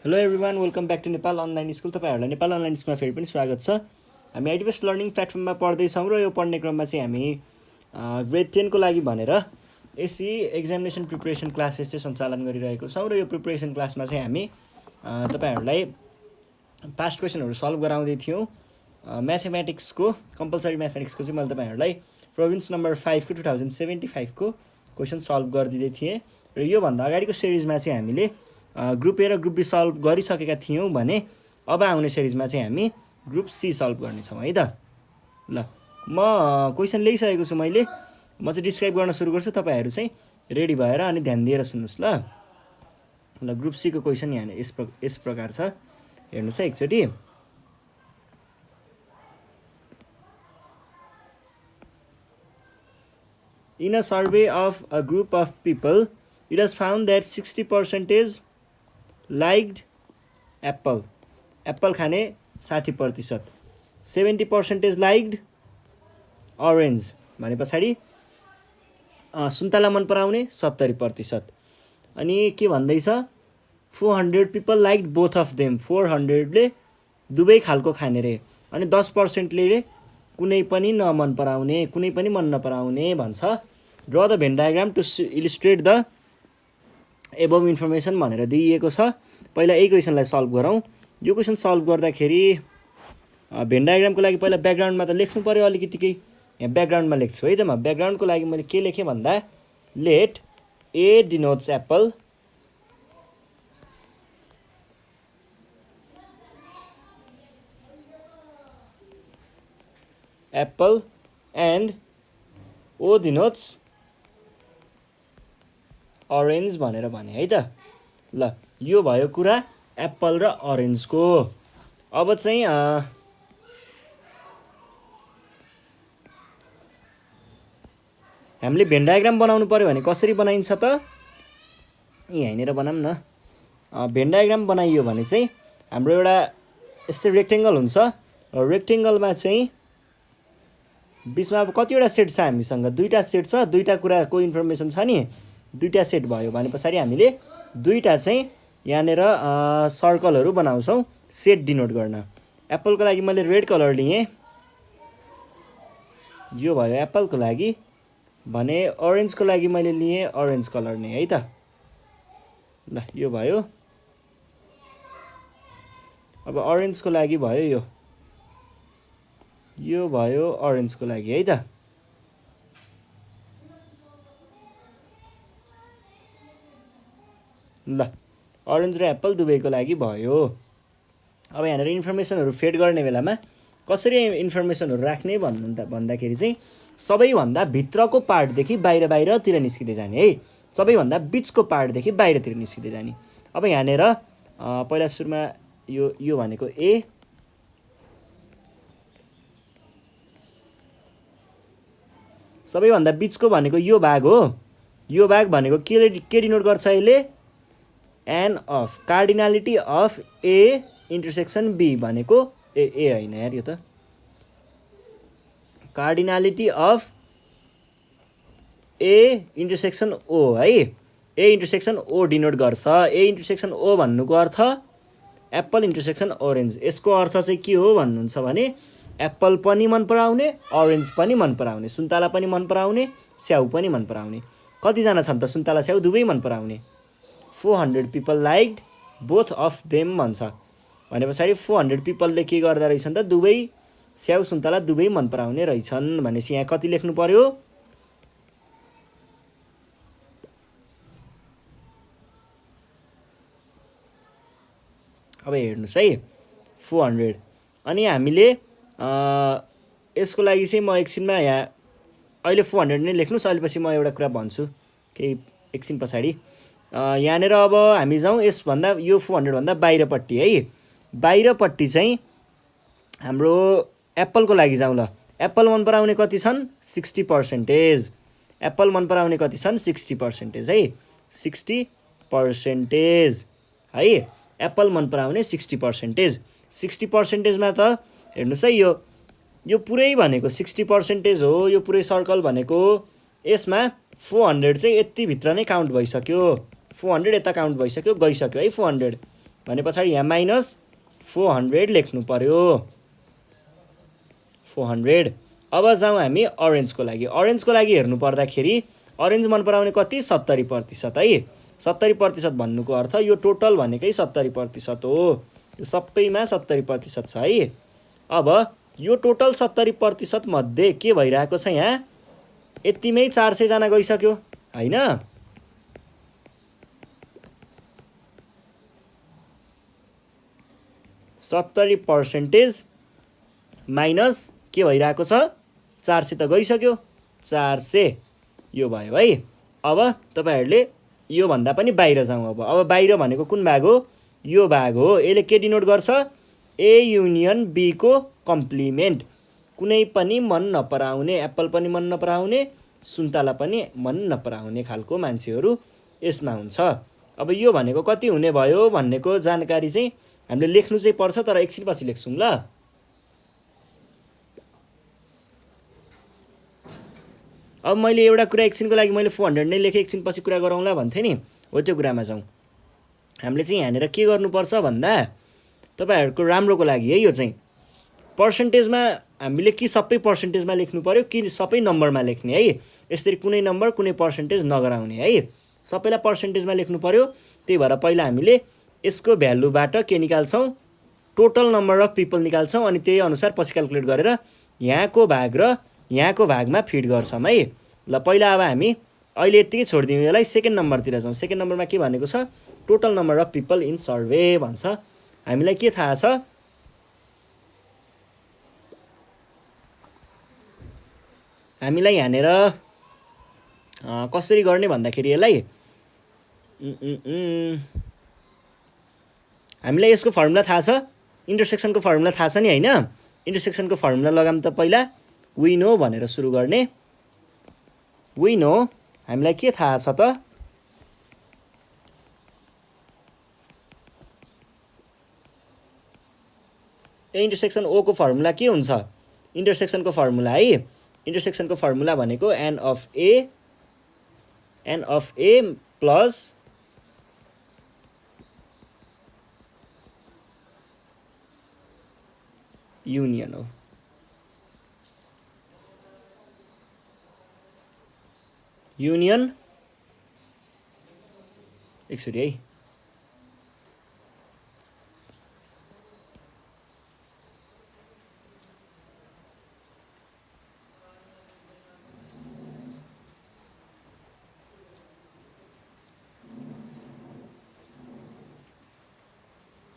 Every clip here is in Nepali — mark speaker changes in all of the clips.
Speaker 1: Hello everyone, welcome back to Nepal online school. तपाईँहरूलाई नेपाल अनलाइन स्कुलमा फेरि पनि स्वागत छ। हामी आइडिबेस्ट लर्निङ प्लेटफर्ममा पढ्दैछौँ र यो पढ्ने क्रममा चाहिँ हामी ग्रेड 10 को लागि भनेर एसई एक्जामिनेसन प्रिपरेसन क्लासेस चाहिँ सञ्चालन गरिरहेको छौँ र यो प्रिपरेसन क्लासमा चाहिँ हामी तपाईँहरूलाई पास्ट क्वेसनहरू सल्भ गराउँदै थियौँ। म्याथमेटिक्सको कम्पलसरी म्याथमेटिक्सको चाहिँ मैले तपाईँहरूलाई प्रोभिन्स नम्बर 5 को 2075 को क्वेसन सल्भ गरिदिँदै थिएँ र योभन्दा अगाडिको सिरिजमा चाहिँ हामीले ग्रुप ए र ग्रुप बी सल्भ गरिसकेका थियौँ भने अब आउने सिरिजमा चाहिँ हामी ग्रुप सी सल्भ गर्नेछौँ है त। ल म क्वेसन ल्याइसकेको छु, म चाहिँ डिस्क्राइब गर्न सुरु गर्छु, तपाईँहरू चाहिँ रेडी भएर अनि ध्यान दिएर सुन्नुहोस् ल। ल ग्रुप सीको क्वेसन यहाँ यस प्रकार छ, हेर्नुहोस् है एकचोटि। In a survey of a group of people, it was found that 60% liked apple खाने 60%, 70% liked orange भने पछाडि सुन्तला मन पराउने 70%। अनि के भन्दैछ, 400 people liked both of them, 400ले दुवै खालको खाने रे, अनि 10%ले कुनै पनि नमन पराउने, कुनै पनि मन नपराउने भन्छ। Draw the Venn diagram to illustrate the above information भनेर दिइएको छ। पहिला यही क्वेसनलाई सल्भ गरौँ। यो क्वेसन सल्भ गर्दाखेरि भेन डायग्रामको लागि पहिला ब्याकग्राउन्डमा त लेख्नु पर्यो अलिकतिकै। यहाँ ब्याकग्राउन्डमा लेख्छु है त। म ब्याकग्राउन्डको लागि मैले के लेखेँ भन्दा, let A denotes apple, apple and O denotes orange भनेर भने है त। ल यो भयो कुरा एप्पल र अरेन्जको। अब चाहिँ हामीले भेन डायग्राम बनाउनु पर्यो भने कसरी बनाइन्छ त, यहाँनिर बनाऊँ न। भेन डायग्राम बनाइयो भने चाहिँ हाम्रो एउटा यस्तै रेक्टेङ्गल हुन्छ र रेक्टेङ्गलमा चाहिँ बिचमा अब कतिवटा सेट छ हामीसँग, दुईवटा सेट छ, दुईवटा कुराको इन्फर्मेसन छ नि, दुईवटा सेट भयो भने पछाडि हामीले दुईवटा चाहिँ यहाँनिर सर्कलहरू बनाउँछौँ सेट डिनोट गर्न। एप्पलको लागि मैले रेड कलर लिएँ, यो भयो एप्पलको लागि भने। अरेन्जको लागि मैले लिएँ अरेन्ज कलर नै है त। ल यो भयो। अब अरेन्जको लागि भयो यो भयो अरेन्जको लागि है त। ल अरेन्ज र एप्पल दुवैको लागि भयो। अब यहाँनिर इन्फर्मेसनहरू फेड गर्ने बेलामा कसरी इन्फर्मेसनहरू राख्ने भन्दाखेरि चाहिँ सबैभन्दा भित्रको पार्टदेखि बाहिरतिर निस्किँदै जाने है, सबैभन्दा बिचको पार्टदेखि बाहिरतिर निस्किँदै जाने। अब यहाँनिर पहिला सुरुमा यो भनेको ए, सबैभन्दा बिचको भनेको यो भाग हो। यो भाग भनेको के डिनोट गर्छ यसले, n of cardinality of A intersection B भनेको ए होइन यार, यो त cardinality of A intersection O है। ए इन्टरसेक्सन ओ डिनोट गर्छ। ए इन्टरसेक्सन ओ भन्नुको अर्थ एप्पल इन्टरसेक्सन ओरेन्ज। यसको अर्थ चाहिँ के हो भन्नुहुन्छ भने एप्पल पनि मन पराउने, अरेन्ज पनि मन पराउने, सुन्तला पनि मन पराउने, स्याउ पनि मन पराउने। कतिजना छन् त सुन्तला स्याउ दुवै मन पराउने? 400 people liked both of them भन्छ भने पछाडि 400 पिपलले के गर्दा रहेछन् त, दुवै स्याउ सुन्तला दुवै मन पराउने रहेछन् भनेपछि यहाँ कति लेख्नु पर्यो, अब हेर्नुहोस् है 400। अनि हामीले यसको लागि चाहिँ म एकछिनमा यहाँ अहिले 400 नै लेख्नुहोस्, अहिले पछि म एउटा कुरा भन्छु केही एकछिन पछाडि। यहाँनिर अब हामी जाउँ यसभन्दा, यो 400 भन्दा बाहिरपट्टि है। बाहिरपट्टि चाहिँ हाम्रो एप्पलको लागि जाउँ। ल एप्पल मन पराउने कति छन्, 60%। एप्पल मन पराउने कति छन्, 60% है, 60% है। एप्पल मन पराउने 60%। 60%मा त हेर्नुहोस् है, यो पुरै भनेको 60% हो। यो पुरै सर्कल भनेको यसमा 400 चाहिँ यति भित्र नै काउन्ट भइसक्यो। 400 यता काउन्ट भइसक्यो, गइसक्यो है 400। भने पछाडि यहाँ माइनस 400 लेख्नु पर्यो 400। अब जाउँ हामी अरेन्जको लागि। अरेन्जको लागि हेर्नु पर्दाखेरि अरेन्ज मन पराउने कति 70% है। 70% भन्नुको अर्थ यो टोटल भनेकै 70% हो। यो सबैमा 70% छ है। अब यो टोटल 70% मध्ये के भइरहेको छ यहाँ यतिमै 400 जना गइसक्यो हैन। %70 माइनस के भइरहेको छ 400 त गइसक्यो 400 यो भयो है। अब तपाईहरुले यो भन्दा पनि बाहिर जाउँ। अब बाहिर भनेको कुन भाग हो यो भाग हो। यसले के डिनोट गर्छ ए युनियन बी को कम्प्लिमेन्ट। कुनै पनि मन नपराउने एप्पल पनि मन नपराउने सुन्तला पनि मन नपराउने खालको मान्छेहरू यसमा हुन्छ। अब यो भनेको कति हुने भयो भन्नेको जानकारी चाहिँ हामीले लेख्नु चाहिँ पर्छ तर एकछिन पछि लेख्छौं ल। अब मैले एउटा कुरा एकछिनको लागि मैले 400 नै लेखे एकछिन पछि कुरा गरौँला भन्थे नि हो त्यो कुरामा जाउँ। हामीले चाहिँ यहाँनेर के गर्नुपर्छ भन्दा तपाईहरुको राम्रोको लागि है यो चाहिँ पर्सेन्टेजमा हामीले कि सबै पर्सेन्टेजमा लेख्नु पर्यो कि सबै नम्बरमा लेख्ने है। यसरी कुनै नम्बर कुनै पर्सेन्टेज नगराउने है। सबैलाई पर्सेन्टेजमा लेख्नु पर्यो। त्यही भएर पहिला हामीले यसको भ्यालुबाट के निकाल्छौं टोटल नम्बर अफ पिपल निकाल्छौं अनि त्यही अनुसार पछि क्याल्कुलेट गरेर यहाँको भाग र यहाँको भागमा फिट गर्छौं है। ल पहिला अब हामी अहिले यतिकै छोड्दियौँ यसलाई। सेकेन्ड नम्बरतिर जाउँ। सेकेन्ड नम्बरमा के भनेको छ total number of people in survey भन्छ। हामीलाई के थाहा छ हामीलाई यहाँनेर कसरी गर्ने भन्दाखेरि यसलाई हामीलाई यसको फर्मुला थाहा छ इन्टरसेक्सनको फर्मुला थाहा छ नि हैन। इन्टरसेक्सनको फर्मुला लगाम त पहिला वी नो भनेर सुरु गर्ने। वी नो हामीलाई के थाहा छ त इन्टरसेक्सन ओ को फर्मुला के हुन्छ इन्टरसेक्सनको फर्मुला है। इन्टरसेक्सनको फर्मुला भनेको n of a plus union हो। युनियन एकचोटि है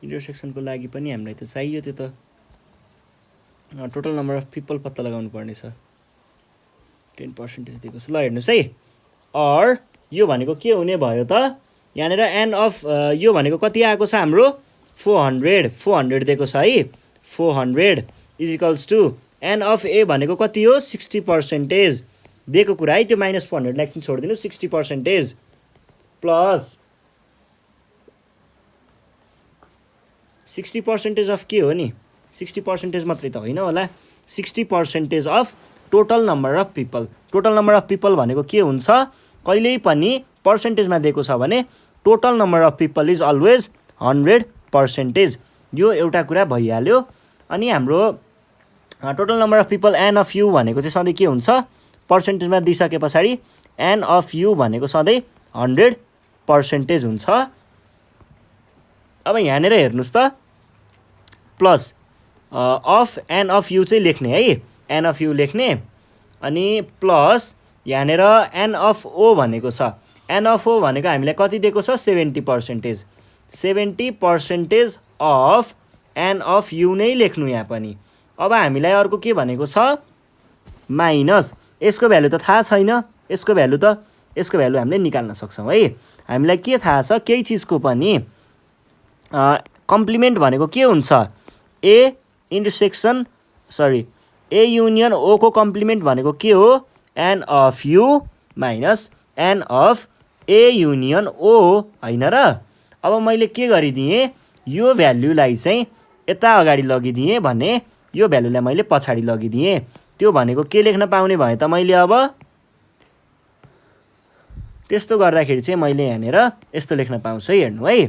Speaker 1: इन्टरसेक्सनको लागि पनि हामीलाई त चाहियो त्यो त टोटल नम्बर अफ पिपल पत्ता लगाउनु पर्ने छ 10% दिएको छ। ल हेर्नुस् है और यो भनेको के हुने भयो त यहाँनेर एन अफ यो भनेको कति आएको छ हाम्रो 400 दिएको छ है। 400 is equals to N of A भनेको कति हो 60% दिएको कुरा है। त्यो माइनस 400 लाई एकछिन छोडिदिनु 60% प्लस 60% अफ के हो नि 60% मात्रै त होइन होला 60% of total number of people. Total number of people भनेको के हुन्छ कहिल्यै पनि पर्सेन्टेजमा दिएको छ भने total number of people is always 100%। यो एउटा कुरा भइहाल्यो। अनि हाम्रो total number of people n of U भनेको चाहिँ सधैँ के हुन्छ पर्सेन्टेजमा दिइसके पछाडि एन अफ यु भनेको सधैँ 100% हुन्छ। अब यहाँनेर हेर्नुस् त plus of an of U चाहिँ लेख्ने है एन अफ यु लेख्ने अनि प्लस यहाँनेर एन अफ ओ भनेको छ। एन अफ ओ भनेको हामीलाई कति दिएको छ 70%। 70% अफ एन अफ यु नै लेख्नु यहाँ पनि। अब हामीलाई अर्को के भनेको छ माइनस यसको भ्यालु त थाहा छैन यसको भ्यालु हामीले निकाल्न सक्छौँ है। हामीलाई के थाहा छ केही चिजको पनि कम्प्लिमेन्ट भनेको के हुन्छ ए इन्टरसेक्सन ए युनियन ओ को कम्प्लिमेन्ट भनेको के हो an of U minus an of A union ओ हैन र। अब मैले के गरिदिएँ यो भ्यालुलाई चाहिँ यता अगाडि लगिदिएँ भने यो भ्यालुलाई मैले पछाडि लगिदिएँ। त्यो भनेको के लेख्न पाउने भए त मैले अब त्यस्तो गर्दाखेरि चाहिँ मैले यहाँनेर यस्तो लेख्न पाउँछु है। हेर्नु है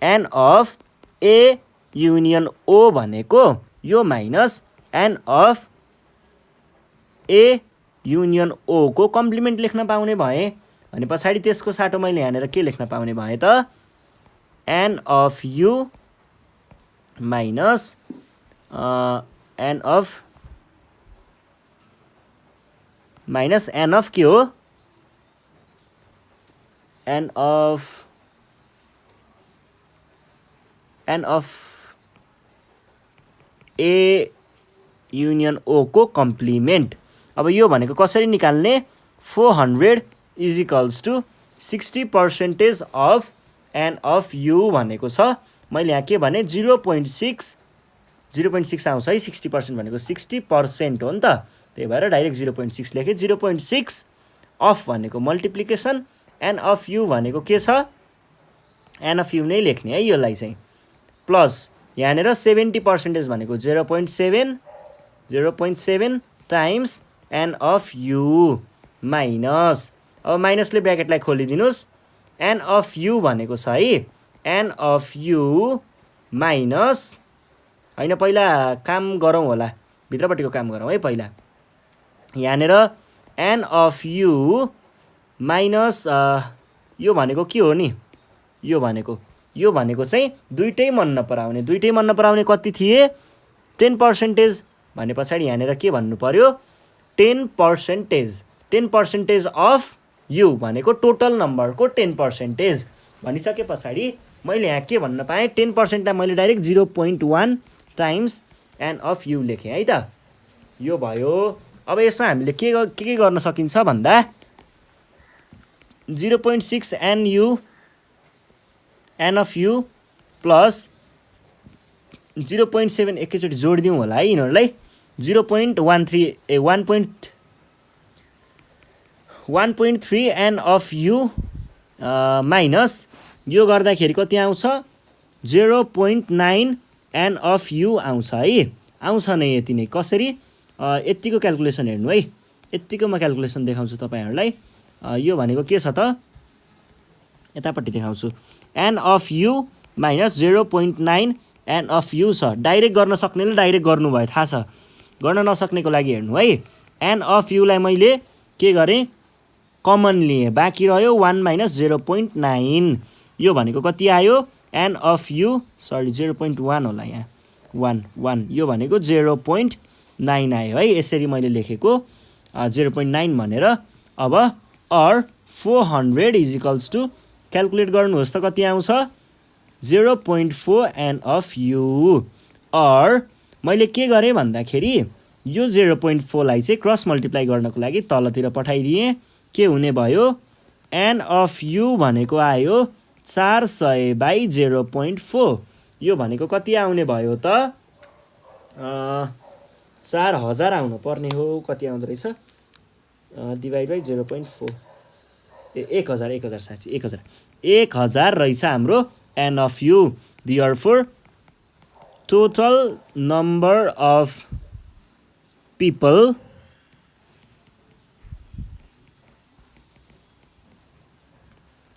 Speaker 1: एन अफ ए युनियन ओ भनेको यो minus an of A union ओ को कम्प्लिमेन्ट लेख्न पाउने भएँ अनि पछाडि त्यसको साटो मैले यहाँनिर के लेख्न पाउने भएँ त n of U minus an of minus an of के हो एन अफ ए युनियन ओ को कम्प्लिमेन्ट। अब यो भनेको कसरी निकाल्ने 400 is equals to 60% of an of U भनेको छ। मैले यहाँ के भने 0.6 आउँछ है 60% भनेको 60% हो नि त, त्यही भएर डाइरेक्ट 0.6 लेखेँ। 0.6 अफ भनेको मल्टिप्लिकेसन, एन अफ यु भनेको के छ एन अफ यु नै लेख्ने है यसलाई चाहिँ, प्लस यहाँनिर 70% भनेको 0.7 times an of U minus, अब माइनसले ब्र्याकेटलाई खोलिदिनुहोस्, एन अफ यु भनेको छ है एन अफ यु माइनस, होइन पहिला काम गरौँ होला, भित्रपट्टिको काम गरौँ है पहिला। यहाँनिर एन अफ यु माइनस यो भनेको के हो नि, यो भनेको चाहिँ दुइटै मन नपराउने कति थिए 10% भने पछाडि यहाँनिर के भन्नु पर्यो 10% अफ यु भनेको टोटल नम्बरको 10% भनिसके पछाडि मैले यहाँ के भन्न पाएँ 10%लाई मैले direct 0.1 times an of U लेखेँ है त, यो भयो। अब यसमा हामीले के गर्न सकिन्छ भन्दा 0.6 एन अफ यु प्लस 0.7 एकैचोटि जोडिदिउँ होला है यिनीहरूलाई, 1.3 एन अफ यु माइनस यो गर्दाखेरि कति आउँछ 0.9 एन अफ यु आउँछ है, आउँछ नै यति नै। कसरी यतिको क्यालकुलेसन हेर्नु है, यतिको म क्यालकुलेसन देखाउँछु तपाईँहरूलाई। यो भनेको के छ त यतापट्टि देखाउँछु, n of U minus 0.9 n of U छ। डाइरेक्ट गर्न सक्नेले डाइरेक्ट गर्नुभयो थाहा छ, गर्न नसक्नेको लागि हेर्नु है। एन अफ युलाई मैले के गरेँ कमन लिएँ, बाँकी रह्यो 1 माइनस 0.9, यो भनेको कति आयो एन अफ यु 0.1 होला यहाँ 1 यो भनेको 0.9 आयो है, यसरी मैले लेखेको 0.9 भनेर। अब or 400 is equals to calculate गर्नुहोस् त कति आउँछ 0.4 एन अफ यु, अर मैले के गरेँ भन्दाखेरि यो 0.4 लाई चाहिँ क्रस मल्टिप्लाई गर्नको लागि तलतिर पठाइदिएँ, के हुने भयो एन अफ यु भनेको आयो 400/0.4, यो भनेको कति आउने भयो त 4000 आउनु पर्ने हो, कति आउँदो रहेछ डिभाइड बाई 0.4 1000 साँच्ची 1000 रहेछ हाम्रो n of U. Therefore total number of people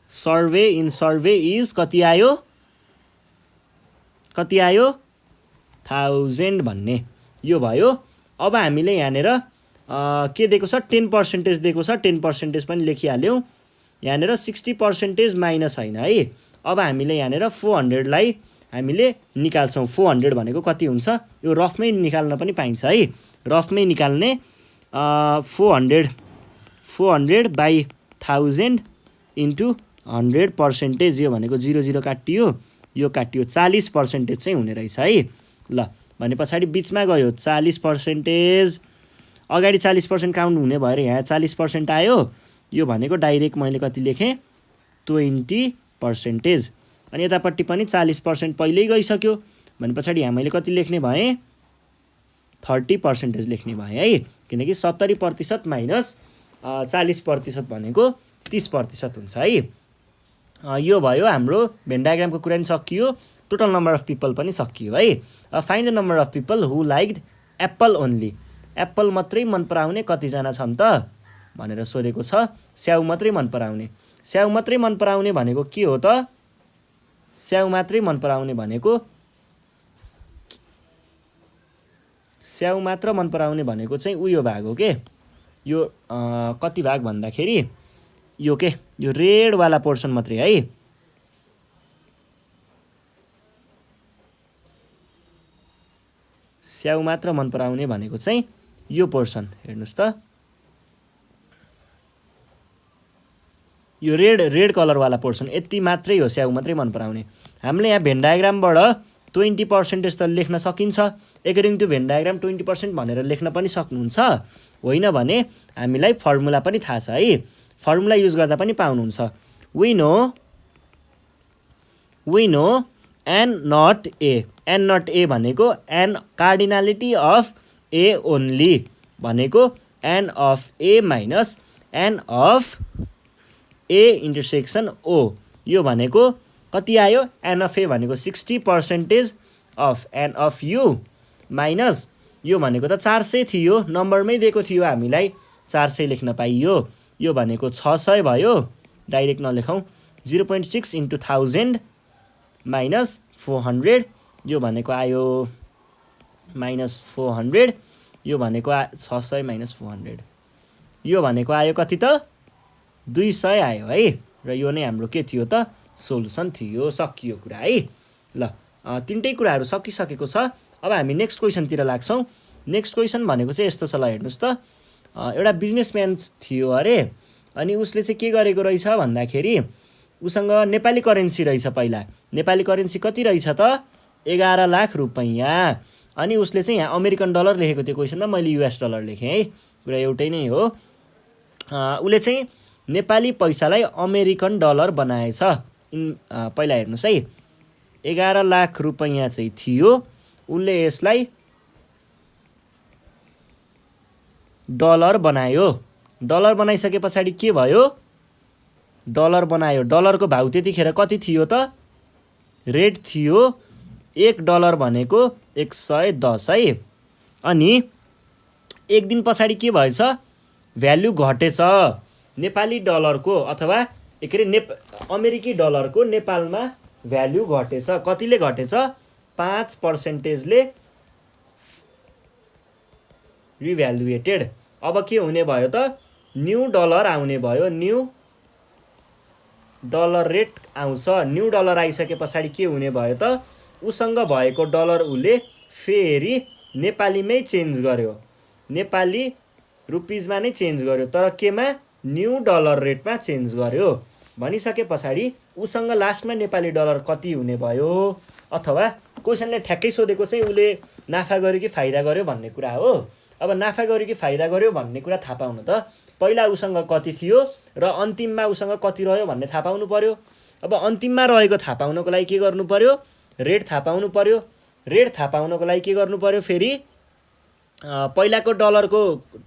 Speaker 1: survey in survey is कति आयो 1000 भन्ने यो भयो। अब हामीले यहाँनिर के दिएको छ 10% दिएको छ, 10% पनि लेखिहाल्यौँ। यहाँनिर 60% माइनस होइन है। अब हामीले यहाँनिर 400 लाई हामीले निकाल्छौँ, 400 भनेको कति हुन्छ यो रफमै निकाल्न पनि पाइन्छ है, रफमै निकाल्ने 400/1000 इन्टु 100%, यो भनेको 0 काटियो, यो काटियो 40% चाहिँ हुने रहेछ है। ल भने पछाडि बिचमा गयो 40%, अगाडि 40% काउन्ट हुने भएर यहाँ 40% आयो, यो भनेको डाइरेक्ट मैले कति लेखेँ 20%, अनि यतापट्टि पनि 40% पहिल्यै गइसक्यो भने पछाडि यहाँ मैले कति लेख्ने भएँ 30% लेख्ने भएँ है, किनकि 70% माइनस 40% भनेको 30% हुन्छ है। यो भयो हाम्रो भेन डायग्रामको कुरा पनि सकियो, टोटल नम्बर अफ पिपल पनि सकियो है। Find the number of people who liked Apple only, Apple मात्रै मन पराउने कतिजना छन् त भनेर सोधेको छ। स्याउ मात्रै मन पराउने, स्याउ मात्रै मन पराउने भनेको के हो त स्याउ मात्रै मन पराउने भनेको स्याउ मात्र मन पराउने भनेको चाहिँ उयो भाग हो के यो कति भाग भन्दाखेरि यो के यो रेडवाला पोर्सन मात्रै है। स्याउ मात्र मन पराउने भनेको चाहिँ यो पोर्सन हेर्नुस् त यो रेड कलरवाला पोर्सन यति मात्रै हो स्याउ मात्रै मन पराउने। हामीले यहाँ भेन डायग्रामबाट 20% त लेख्न सकिन्छ। एकर्डिङ टु भेन डायग्राम 20% भनेर लेख्न पनि सक्नुहुन्छ, होइन भने हामीलाई फर्मुला पनि थाहा छ है, फर्मुला युज गर्दा पनि पाउनुहुन्छ। We know N not A भनेको N cardinality of A only भनेको N of A minus an of A intersection ओ। यो भनेको कति आयो? एन अफ ए भनेको 60% of an of U minus यो भनेको त 400 थियो, नम्बरमै दिएको थियो हामीलाई 400 लेख्न पाइयो। यो भनेको 600 भयो, डाइरेक्ट नलेखौँ। 0.6 इन्टु 1000 माइनस 400 यो भनेको आयो माइनस 400। यो भनेको 600 माइनस 400 यो भनेको आयो कति त 200 आयो है। र यो नै हाम्रो के थियो त सोलुसन थियो। सकियो कुरा है। ल तिनटै कुराहरू सकिसकेको छ। अब हामी नेक्स्ट क्वेसनतिर लाग्छौँ। नेक्स्ट क्वेसन भनेको चाहिँ यस्तो छ, ल हेर्नुहोस् त। एउटा बिजनेसम्यान थियो अरे, अनि उसले चाहिँ के गरेको रहेछ भन्दाखेरि उसँग नेपाली करेन्सी रहेछ। पहिला नेपाली करेन्सी कति रहेछ त 11 लाख रुपैयाँ। अनि उसले चाहिँ यहाँ अमेरिकन डलर लेखेको थियो क्वेसनमा, मैले US डलर लेखेँ है, कुरा एउटै नै हो। उसले चाहिँ नेपाली पैसालाई अमेरिकन डलर बनाएछ। पहिला हेर्नुहोस् है, 11 लाख रुपैयाँ चाहिँ थियो, उसले यसलाई डलर बनायो। डलर बनाइसके पछाडि के भयो? डलर बनायो। डलरको भाउ त्यतिखेर कति थियो त? रेट थियो 1 डलर भनेको 110 है। अनि एक दिन पछाडि के भएछ? भ्याल्यु घटेछ। नेपाली डलरको अथवा के अरे अमेरिकी डलरको नेपालमा भ्याल्यु घटेछ। कतिले घटेछ? 5%ले रिभ्यालुएटेड। अब के हुने भयो त? न्यू डलर आउने भयो। न्यू डलर रेट आउँछ। न्यू डलर आइसके पछाडि के हुने भयो त? उसँग भएको डलर उसले फेरि नेपालीमै चेन्ज गर्यो, नेपाली रुपिजमा नै चेन्ज गर्यो, तर केमा? न्यू डलर रेटमा चेन्ज गर्यो। भनिसके पछाडि उसँग लास्टमा नेपाली डलर कति हुने भयो? अथवा क्वेसनले ठ्याक्कै सोधेको चाहिँ उसले नाफा गर्यो कि फाइदा गर्यो भन्ने कुरा हो। अब नाफा गर्यो कि फाइदा गर्यो भन्ने कुरा थाहा पाउनु त पहिला उसँग कति थियो र अन्तिममा उसँग कति रह्यो भन्ने थाहा पाउनु पर्यो। अब अन्तिममा रहेको थाहा पाउनको लागि के गर्नु पर्यो? रेट थाहा पाउनु पर्यो। रेट थाहा पाउनको लागि के गर्नु पर्यो? फेरि पहिलाको डलरको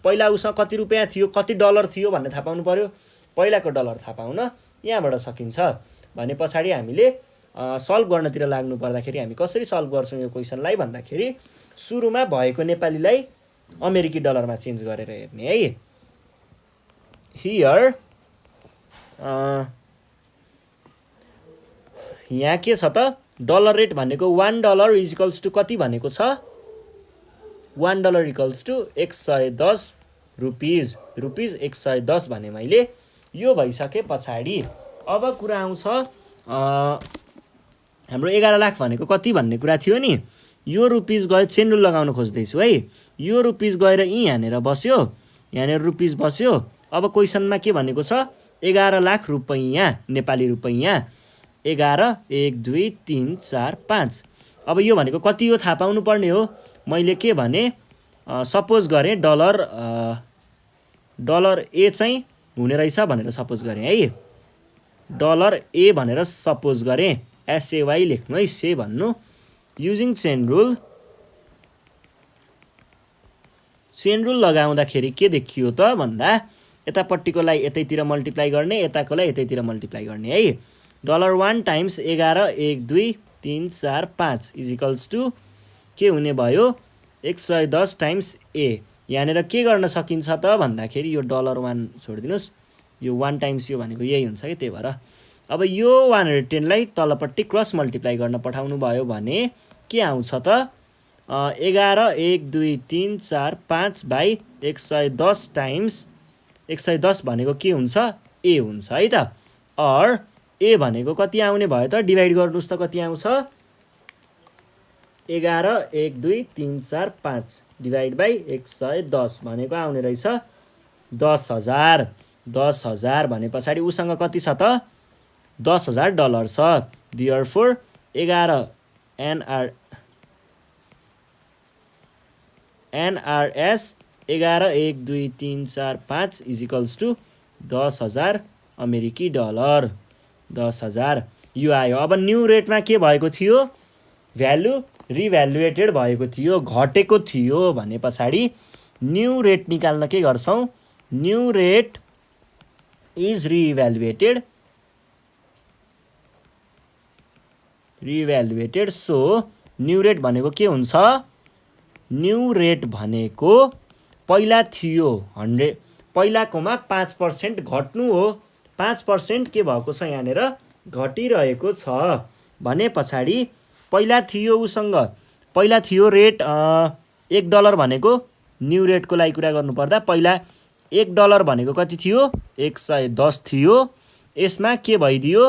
Speaker 1: पहिला उसँग कति रुपियाँ थियो, कति डलर थियो भन्ने थाहा पाउनु पर्यो। पहिलाको डलर थाहा पाउन यहाँबाट सकिन्छ भने पछाडि हामीले सल्भ गर्नतिर लाग्नु पर्दाखेरि हामी कसरी सल्भ गर्छौँ यो क्वेसनलाई भन्दाखेरि सुरुमा भएको नेपालीलाई अमेरिकी डलरमा चेन्ज गरेर हेर्ने है। हियर यहाँ के छ त? डलर रेट भनेको 1 डलर इजिकल्स टु कति भनेको छ? 1 dollar equals to 110 rupees. Rupees 110 भने मैले। यो भइसके पछाडि अब कुरा आउँछ हाम्रो 11 लाख भनेको कति भन्ने कुरा थियो नि। यो रुपिज गयो, चेन रुल लगाउन खोज्दैछु है। यो रुपिज गएर यहाँनिर बस्यो, यहाँनिर रुपिज बस्यो। अब क्वेसनमा के भनेको छ? 11 लाख रुपैयाँ नेपाली रुपैयाँ। 11 1 2 3 4 5। अब यो भनेको कति हो थाहा पाउनु पर्ने हो। मैले के भने सपोज गरेँ डलर ए चाहिँ हुने रहेछ भनेर सपोज गरेँ है। डलर ए भनेर सपोज गरेँ। SAY लेख्नु है, से भन्नु। Using chain rule. Chain rule लगाउँदाखेरि के देखियो त भन्दा यतापट्टिकोलाई यतैतिर मल्टिप्लाई गर्ने, यताकोलाई यतैतिर मल्टिप्लाई गर्ने है। डलर 1 टाइम्स 11 1 2 3 4 5 इजिकल्स टु के हुने भयो? 110 टाइम्स ए। यहाँनिर के गर्न सकिन्छ त भन्दाखेरि यो डलर 1 छोडिदिनुहोस्, यो 1 टाइम्स यो भनेको यही हुन्छ कि, त्यही भएर अब यो 110 लाई तलपट्टि क्रस मल्टिप्लाई गर्न पठाउनु भयो भने के आउँछ त 11 1 2 3 4 5 बाई 110 टाइम्स 110 भनेको के हुन्छ ए हुन्छ है त। अर ए भनेको कति आउने भयो त डिभाइड गर्नुस् त कति आउँछ 11 1 2 3 4 5 डिभाइड बाई 110 भनेको आउने रहेछ 10,000। 10,000 भने पछाडि उसँग कति छ त $10,000 छ। Therefore 11 NRS 11 1 2 3 4 5 is equals to 10,000 अमेरिकी डलर। 10,000 यो आयो। अब न्यू रेटमा के भएको थियो भ्यालु रिभ्यालुएटेड भएको थियो घटेको थियो भने पछाडि न्यू रेट निकाल्न के गर्छौं new rate is revaluated so new rate भनेको के हुन्छ न्यू रेट भनेको पहिला थियो 100 पहिलाकोमा 5% घट्नु हो 5% के भएको छ यहाँनेर घटिरहेको छ भने पछाडि पहिला थियो उसँग पहिला थियो रेट $1 भनेको न्यू रेटको लागि कुरा गर्नुपर्दा पहिला $1 भनेको कति थियो 110 थियो यसमा के भइदियो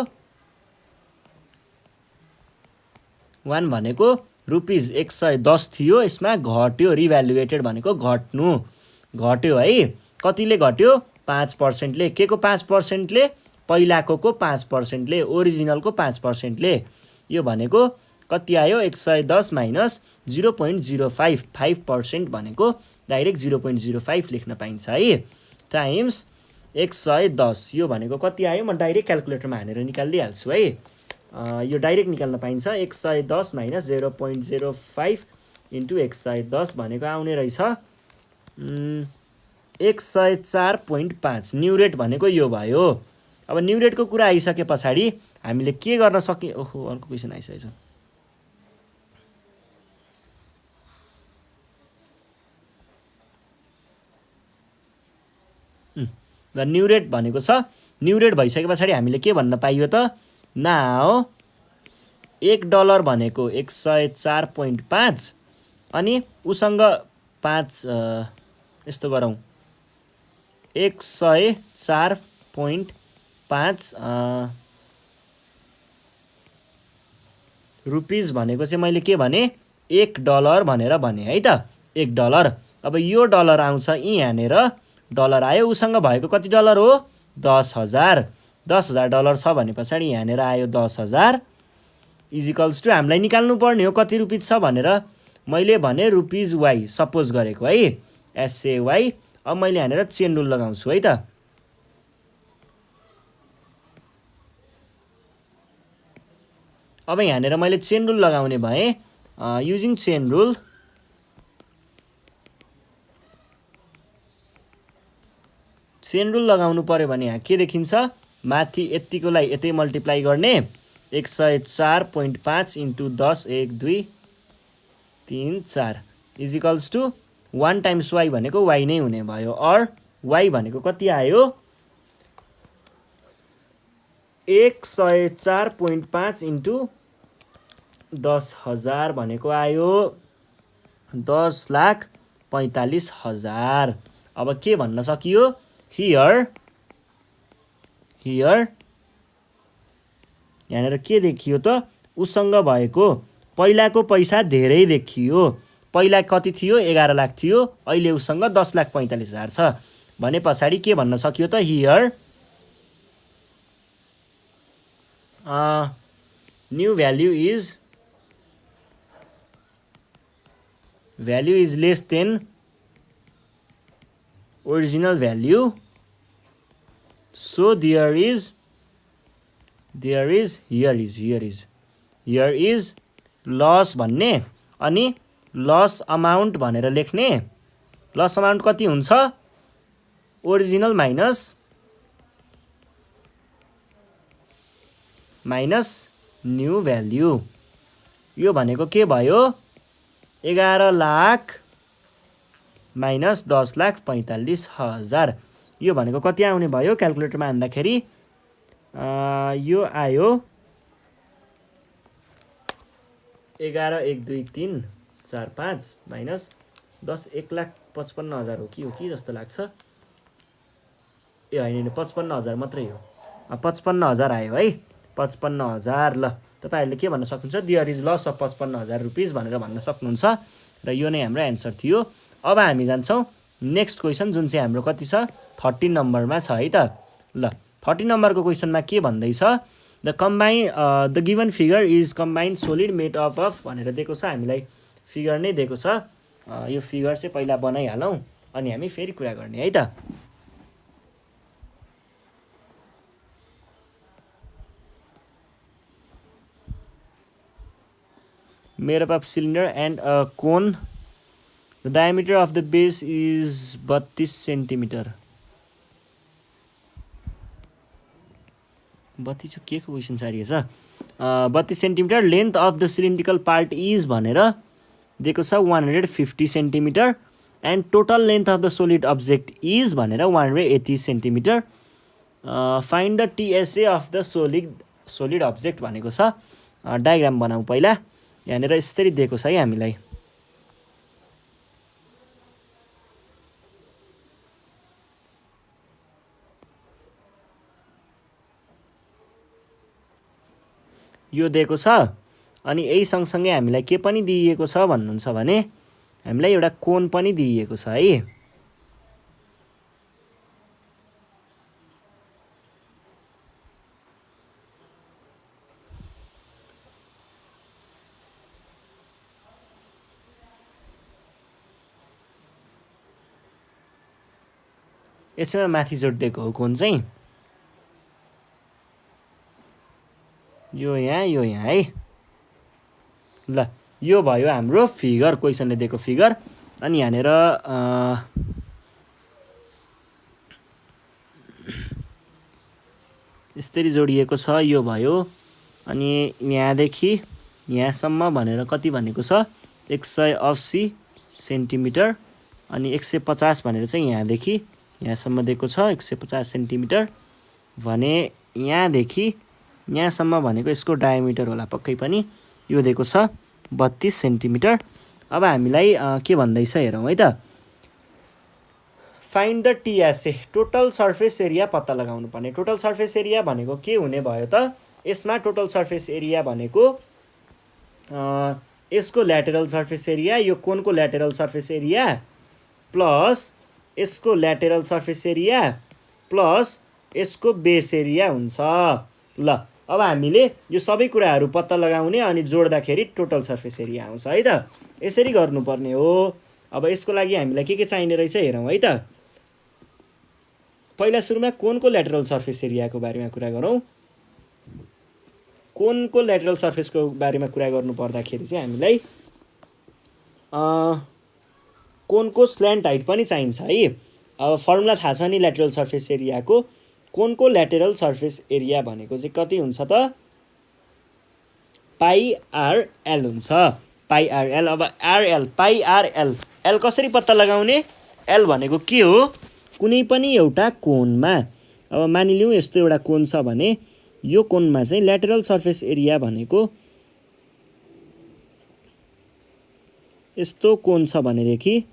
Speaker 1: 1 भनेको रुपीज 110 थियो यसमा घट्यो रिभ्यालुएटेड भनेको घट्यो है कतिले घट्यो 5% ले के को 5% ले पहिलाको 5% ले ओरिजिनलको 5% ले यो भनेको कति आयो 110 माइनस 0.05 5% भनेको डाइरेक्ट 0.05 लेख्न पाइन्छ है टाइम्स 110 यो भनेको कति आयो म डाइरेक्ट क्याल्कुलेटरमा हानेर निकालिदिहाल्छु है यो डाइरेक्ट निकाल्न पाइन्छ 110 माइनस 0.05 इन्टु 110 भनेको आउने रहेछ 104.5 न्यू रेट भनेको यो भयो। अब न्यू रेटको कुरा आइसके पछाडि हामीले के गर्न सके ओहो अर्को क्वेशन आइसकेछ र न्यू रेट भनेको छ न्यू रेट भइसके पछाडि हामीले के भन्न पाइयो त नाउ $1 भनेको 104.5 अनि उसँग 5 यस्तो गरौँ 104.5 रुपीज भनेको चाहिँ मैले के भने $1 भनेर भने है त $1। अब यो डलर आउँछ यहाँनेर डलर आयो उसँग भएको कति डलर हो 10,000 $10,000 छ भने पछाडि यहाँनेर आयो 10,000 इज इक्वल्स टु हामीलाई निकाल्नु पर्ने हो कति रुपीज छ भनेर मैले भने रुपीज वाई सपोज गरेको है SAY। अब मैले यहाँनेर चेन रुल लगाउँछु है त अब यहाँनेर मैले चेन रुल लगाउने भए युजिङ चेन रुल लगाउनु पर्यो भने यहाँ के देखिन्छ माथि यतिकोलाई यतै मल्टिप्लाई गर्ने 104.5 into 10 1 2 3 4 is equals to 1 times Y भनेको वाई नै हुने भयो अर वाई भनेको कति आयो 104.5 इन्टु 10,000 भनेको आयो 10,45,000। अब के भन्न सकियो हियर यहाँनेर के देखियो त उसँग भएको पहिलाको पैसा धेरै देखियो पहिला कति थियो 11 लाख थियो अहिले उसँग 10,45,000 छ भने पछाडि के भन्न सकियो त here new value is less than original value so here is loss भन्ने अनि लस अमाउन्ट भनेर लेख्ने लस अमाउन्ट कति हुन्छ ओरिजिनल माइनस न्यू भ्याल्यु यो भनेको के भयो 11 लाख माइनस 10,45,000 यो भनेको कति आउने भयो क्याल्कुलेटरमा हान्दाखेरि यो आयो 11 1 2 3 4 5 माइनस 10 1,55,000 हो कि जस्तो लाग्छ। ए होइन 55,000 मात्रै हो, 55,000 आयो है, 55,000। ल तपाईँहरूले के भन्न सक्नुहुन्छ, there is loss of 55,000 rupees भनेर भन्न सक्नुहुन्छ र यो नै हाम्रो एन्सर थियो। अब हामी जान्छौँ नेक्स्ट क्वेसन जुन चाहिँ हाम्रो कति छ 13 नम्बरमा छ है त। ल 13 नम्बरको क्वेसनमा के भन्दैछ, the given figure is combined solid made of भनेर दिएको छ। हामीलाई फिगर नै दिएको छ, यो फिगर चाहिँ पहिला बनाइहालौँ अनि हामी फेरि कुरा गर्ने है त। made up of cylinder and a cone. The diameter of the base is 32 centimeter. 32 के को क्वेसन सारिएछ, 32 centimetre. Length of the cylindrical part is भनेर दिएको छ 150 centimetre and total length of the solid object is भनेर 180 centimetre. Find the TSA of the solid object भनेको छ। डायग्राम बनाऊ पहिला। यहाँनिर यसरी दिएको छ है हामीलाई। यो दिएको छ अनि यही सँगसँगै हामीलाई के पनि दिइएको छ भन्नुहुन्छ भने हामीलाई एउटा कोन पनि दिइएको छ है। यसैमा माथि जोडिएको हो कोन चाहिँ, यो यहाँ है। ल यो भयो हाम्रो फिगर, क्वेसनले दिएको फिगर। अनि यहाँनिर यसरी जोडिएको छ, यो भयो। अनि यहाँदेखि यहाँसम्म भनेर कति भनेको छ 180 सेन्टिमिटर। अनि 150 भनेर चाहिँ यहाँदेखि यहाँसम्म दिएको छ 150 सेन्टिमिटर भने यहाँदेखि यहाँसम्म भनेको यसको डायमिटर होला पक्कै पनि। यो दिएको छ 32 सेन्टिमिटर। अब हामीलाई के भन्दैछ हेरौँ है त। Find the TSA, total surface area पत्ता लगाउनु पर्ने। टोटल सर्फेस एरिया भनेको के हुने भयो त, यसमा टोटल सर्फेस एरिया भनेको यसको ल्याटेरल सर्फेस एरिया, यो कोनको ल्याटेरल सर्फेस एरिया प्लस यसको ल्याटेरल सर्फेस एरिया प्लस यसको बेस एरिया हुन्छ। ल अब हामीले यो सबै कुराहरू पत्ता लगाउने अनि जोड्दाखेरि टोटल सर्फेस एरिया आउँछ है त। यसरी गर्नुपर्ने हो। अब यसको लागि हामीलाई के चाहिने रहेछ हेरौँ है त। पहिला सुरुमा कोनको ल्याटरल सर्फेस एरियाको बारेमा कुरा गरौँ। कोनको ल्याटरल सर्फेसको बारेमा कुरा गर्नु पर्दाखेरि चाहिँ हामीलाई कोनको स्ल्यान्ट हाइट पनि चाहिन्छ है। अब फर्मुला थाहा छ नि ल्याटरल सर्फेस एरियाको। कोनको ल्याटरल सर्फेस एरिया भनेको चाहिँ कति हुन्छ त, पाइआरएल हुन्छ। पाइआरएल। अब आरएल पाइआरएल एल कसरी पत्ता लगाउने, एल भनेको के हो, कुनै पनि एउटा कोनमा। अब मानिलिउँ यस्तो एउटा कोन छ भने यो कोनमा चाहिँ ल्याटरल सर्फेस एरिया भनेको यस्तो कोन छ भनेदेखि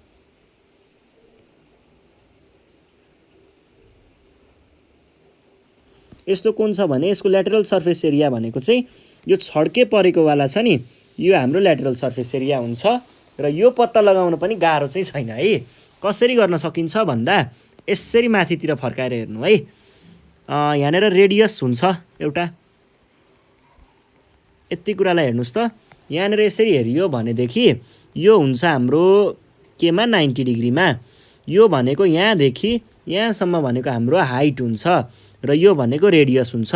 Speaker 1: यस्तो कोन छ भने यसको ल्याटरल सर्फेस एरिया भनेको चाहिँ यो छड्के परेको वाला छ नि, यो हाम्रो ल्याटरल सर्फेस एरिया हुन्छ। र यो पत्ता लगाउन पनि गाह्रो चाहिँ छैन है। कसरी गर्न सकिन्छ भन्दा यसरी माथितिर फर्काएर हेर्नु है। यहाँनिर रेडियस हुन्छ एउटा, यति कुरालाई हेर्नुहोस् त। यहाँनिर यसरी हेरियो भनेदेखि यो हुन्छ हाम्रो केमा 90 डिग्रीमा। यो भनेको यहाँदेखि यहाँसम्म भनेको हाम्रो हाइट हुन्छ र यो भनेको रेडियस हुन्छ।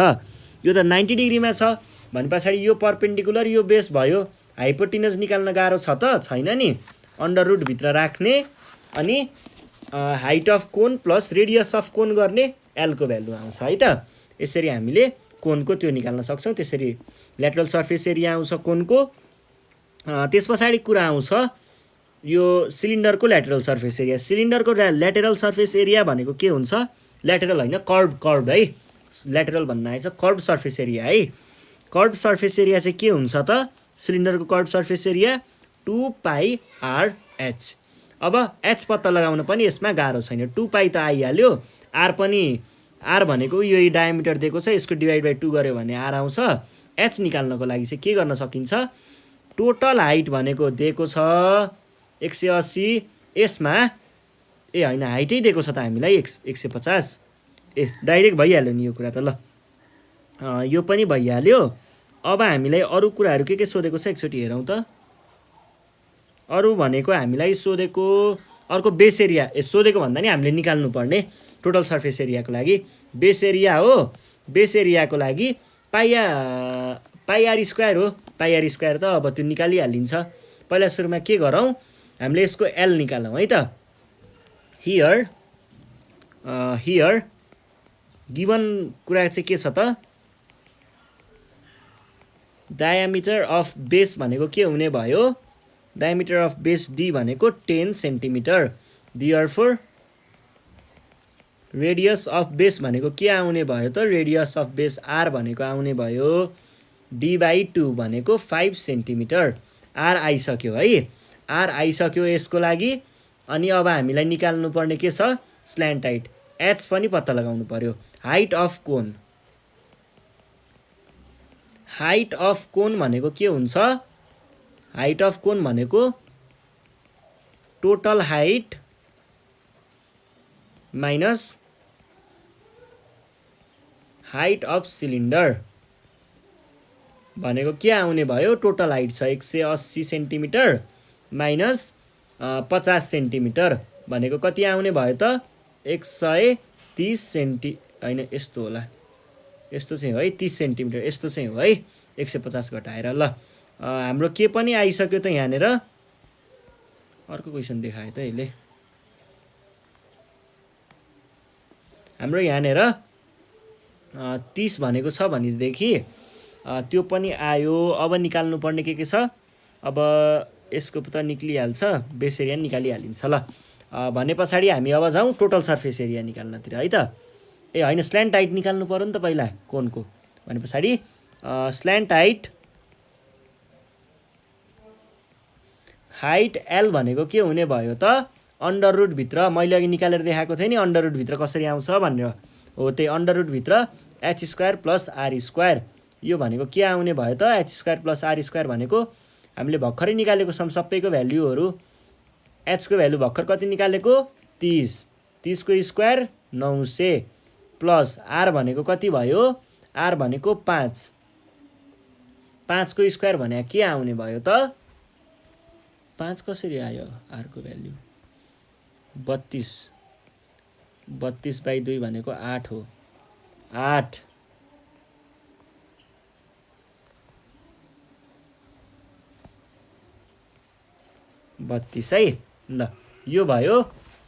Speaker 1: यो त 90 डिग्रीमा छ भने पछाडि यो परपेन्डिकुलर यो बेस भयो। हाइपोटेनस निकाल्न गाह्रो छ त छैन नि, अन्डर रुट भित्र राख्ने अनि height of cone plus radius of cone गर्ने, एलको भ्यालु आउँछ है त। यसरी हामीले कोनको त्यो निकाल्न सक्छौँ। त्यसरी ल्याटरल सर्फेस एरिया आउँछ कोनको। त्यस पछाडि कुरा आउँछ यो सिलिन्डरको ल्याटरल सर्फेस एरिया। सिलिन्डरको ल्याटरल सर्फेस एरिया भनेको के हुन्छ, ल्याटरल होइन कर्भ है। ल्याटरल भन्न आएछ कर्भ सर्फेस एरिया है। कर्भ सर्फेस एरिया चाहिँ के हुन्छ त सिलिन्डरको कर्भ सर्फेस एरिया 2πRh। अब एच पत्ता लगाउन पनि यसमा गाह्रो छैन, 2π त आइहाल्यो, आर पनि आर भनेको यो डायमिटर दिएको छ, यसको डिभाइड बाई 2 गर्यो भने आर आउँछ। एच निकाल्नको लागि चाहिँ के गर्न सकिन्छ, टोटल हाइट भनेको दिएको छ 180, यसमा होइन हाइटै दिएको छ त हामीलाई 150, डाइरेक्ट भइहाल्यो नि यो कुरा त। ल यो पनि भइहाल्यो। अब हामीलाई अरू कुराहरू के सोधेको छ एकचोटि हेरौँ त। अरू भनेको हामीलाई सोधेको अर्को बेस एरिया, सोधेको भन्दा नि हामीले निकाल्नु पर्ने टोटल सर्फेस एरियाको लागि बेस एरिया हो। बेस एरियाको लागि पाइआर स्क्वायर हो। पाइआर स्क्वायर त अब त्यो निकालिहालिन्छ। पहिला सुरुमा के गरौँ, हामीले यसको एल निकालौँ है त। हियर गिभन कुरा चाहिँ के छ त, डायामिटर अफ बेस भनेको के हुने भयो, डायामिटर अफ बेस डी भनेको 10 centimetre. Therefore radius of base भनेको के आउने भयो त, रेडियस अफ बेस आर भनेको आउने भयो d/2 भनेको 5 सेन्टिमिटर। आर आइसक्यो है, आर आइसक्यो यसको लागि। अनि अब हामीलाई निकाल्नु पर्ने के छ, स्ल्यान्ट हाइट, एच पनि पत्ता लगाउनु पर्यो। Height of cone, height of cone भनेको के हुन्छ, हाइट अफ कोन भनेको total height minus height of cylinder भनेको के आउने भयो, टोटल हाइट छ 180 सेन्टिमिटर माइनस 50 सेन्टिमिटर भनेको कति आउने भयो त, 130 सेन्टि होइन यस्तो होला, यस्तो चाहिँ हो है 30 सेन्टिमिटर, यस्तो चाहिँ हो है 150 घटाएर। ल हाम्रो के पनि आइसक्यो त यहाँनिर। अर्को क्वेसन देखायो त यसले, हाम्रो यहाँनिर 30 भनेको छ भनेदेखि त्यो पनि आयो। अब निकाल्नु पर्ने के छ, अब यसको त निक्लिहाल्छ, बेस एरिया निकालिहालिन्छ। ल भने पछाडि हामी अब जाउँ टोटल सर्फेस एरिया निकाल्नतिर है त। ए होइन स्ल्यान्ट हाइट निकाल्नु पर्यो नि त पहिला कोनको, भने पछाडि स्ल्यान्ट हाइट एल भनेको के हुने भयो त, अन्डर रुटभित्र मैले अघि निकालेर देखाएको थिएँ नि अन्डर रुटभित्र कसरी आउँछ भनेर, हो त्यही अन्डर रुटभित्र H square plus R square. यो भनेको के आउने भयो त, H square plus R square भनेको हामीले भर्खरै निकालेको छौँ सबैको भ्याल्युहरू। एचको भ्याल्यु भर्खर कति निकालेको 30, 30 को स्क्वायर 900 प्लस आर भनेको कति भयो, आर भनेको 5, 5 को स्क्वायर भने के आउने भयो त, 5 कसरी आयो आरको भ्याल्यु 32, 32/2 भनेको 8 हो, 8 32 है। ल यो भयो।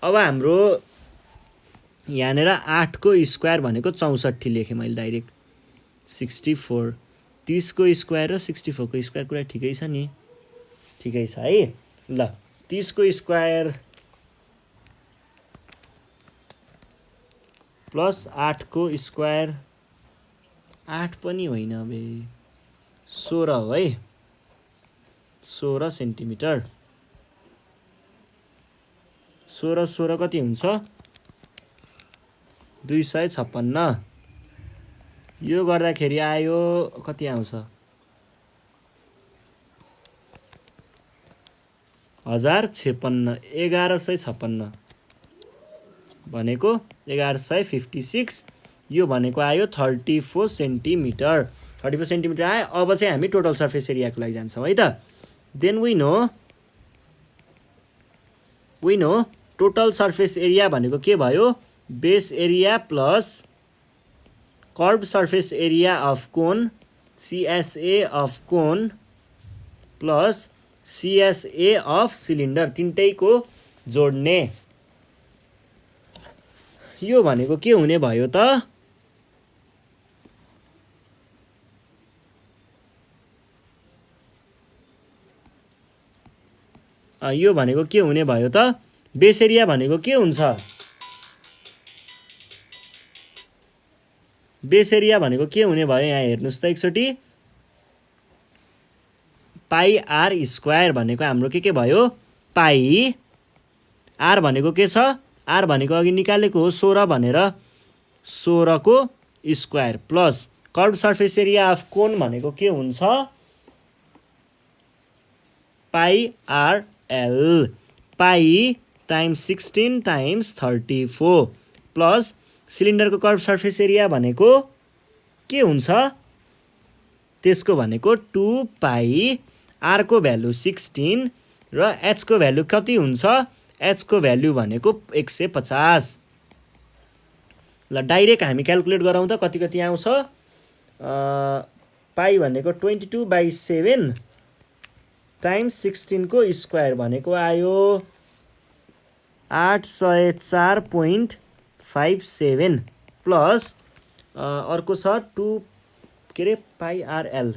Speaker 1: अब हाम्रो यहाँनिर 8 को स्क्वायर भनेको 64 लेखेँ मैले डाइरेक्ट 64, 30 को स्क्वायर र 64 को स्क्वायर कुरा ठिकै छ नि, ठिकै छ है। ल 30 को स्क्वायर प्लस 8 को स्क्वायर, 8 पनि होइन बे 16 हो है, 16 सेन्टिमिटर। 16 कति हुन्छ 256। यो गर्दाखेरि आयो कति आउँछ 1056, 1156 भनेको 1156। यो भनेको आयो 34 सेन्टिमिटर, 34 सेन्टिमिटर आयो। अब चाहिँ हामी टोटल सर्फेस एरियाको लागि जान्छौँ है त। Then we know total surface area भनेको के भयो, base area plus curve surface area of cone CSA of cone plus CSA of cylinder, तिनटैको जोड्ने। यो भनेको के हुने भयो त, यो भनेको के हुने भयो त, बेस एरिया भनेको के हुन्छ, बेस एरिया भनेको के हुने भयो यहाँ हेर्नुस् त एकचोटि पाई आर स्क्वायर भनेको हाम्रो के भयो पाई आर भनेको के छ आर भनेको अघि निकालेको हो 16 भनेर 16 को square plus curve surface area of cone भनेको के हुन्छ pi R L pi times 16 times 34 plus सिलिन्डरको कर्भ सर्फेस एरिया भनेको के हुन्छ त्यसको भनेको 2 पाई आर को भ्यालु 16 र एच को भ्यालु कति हुन्छ एच को भ्यालु भनेको 150 ल डाइरेक्ट हामी क्याल्कुलेट गरौँ त कति कति आउँछ पाई भनेको 22/7 टाइम्स 16 को स्क्वायर भनेको आयो 804.57 प्लस अर्को छ 2 के रे पाई आरएल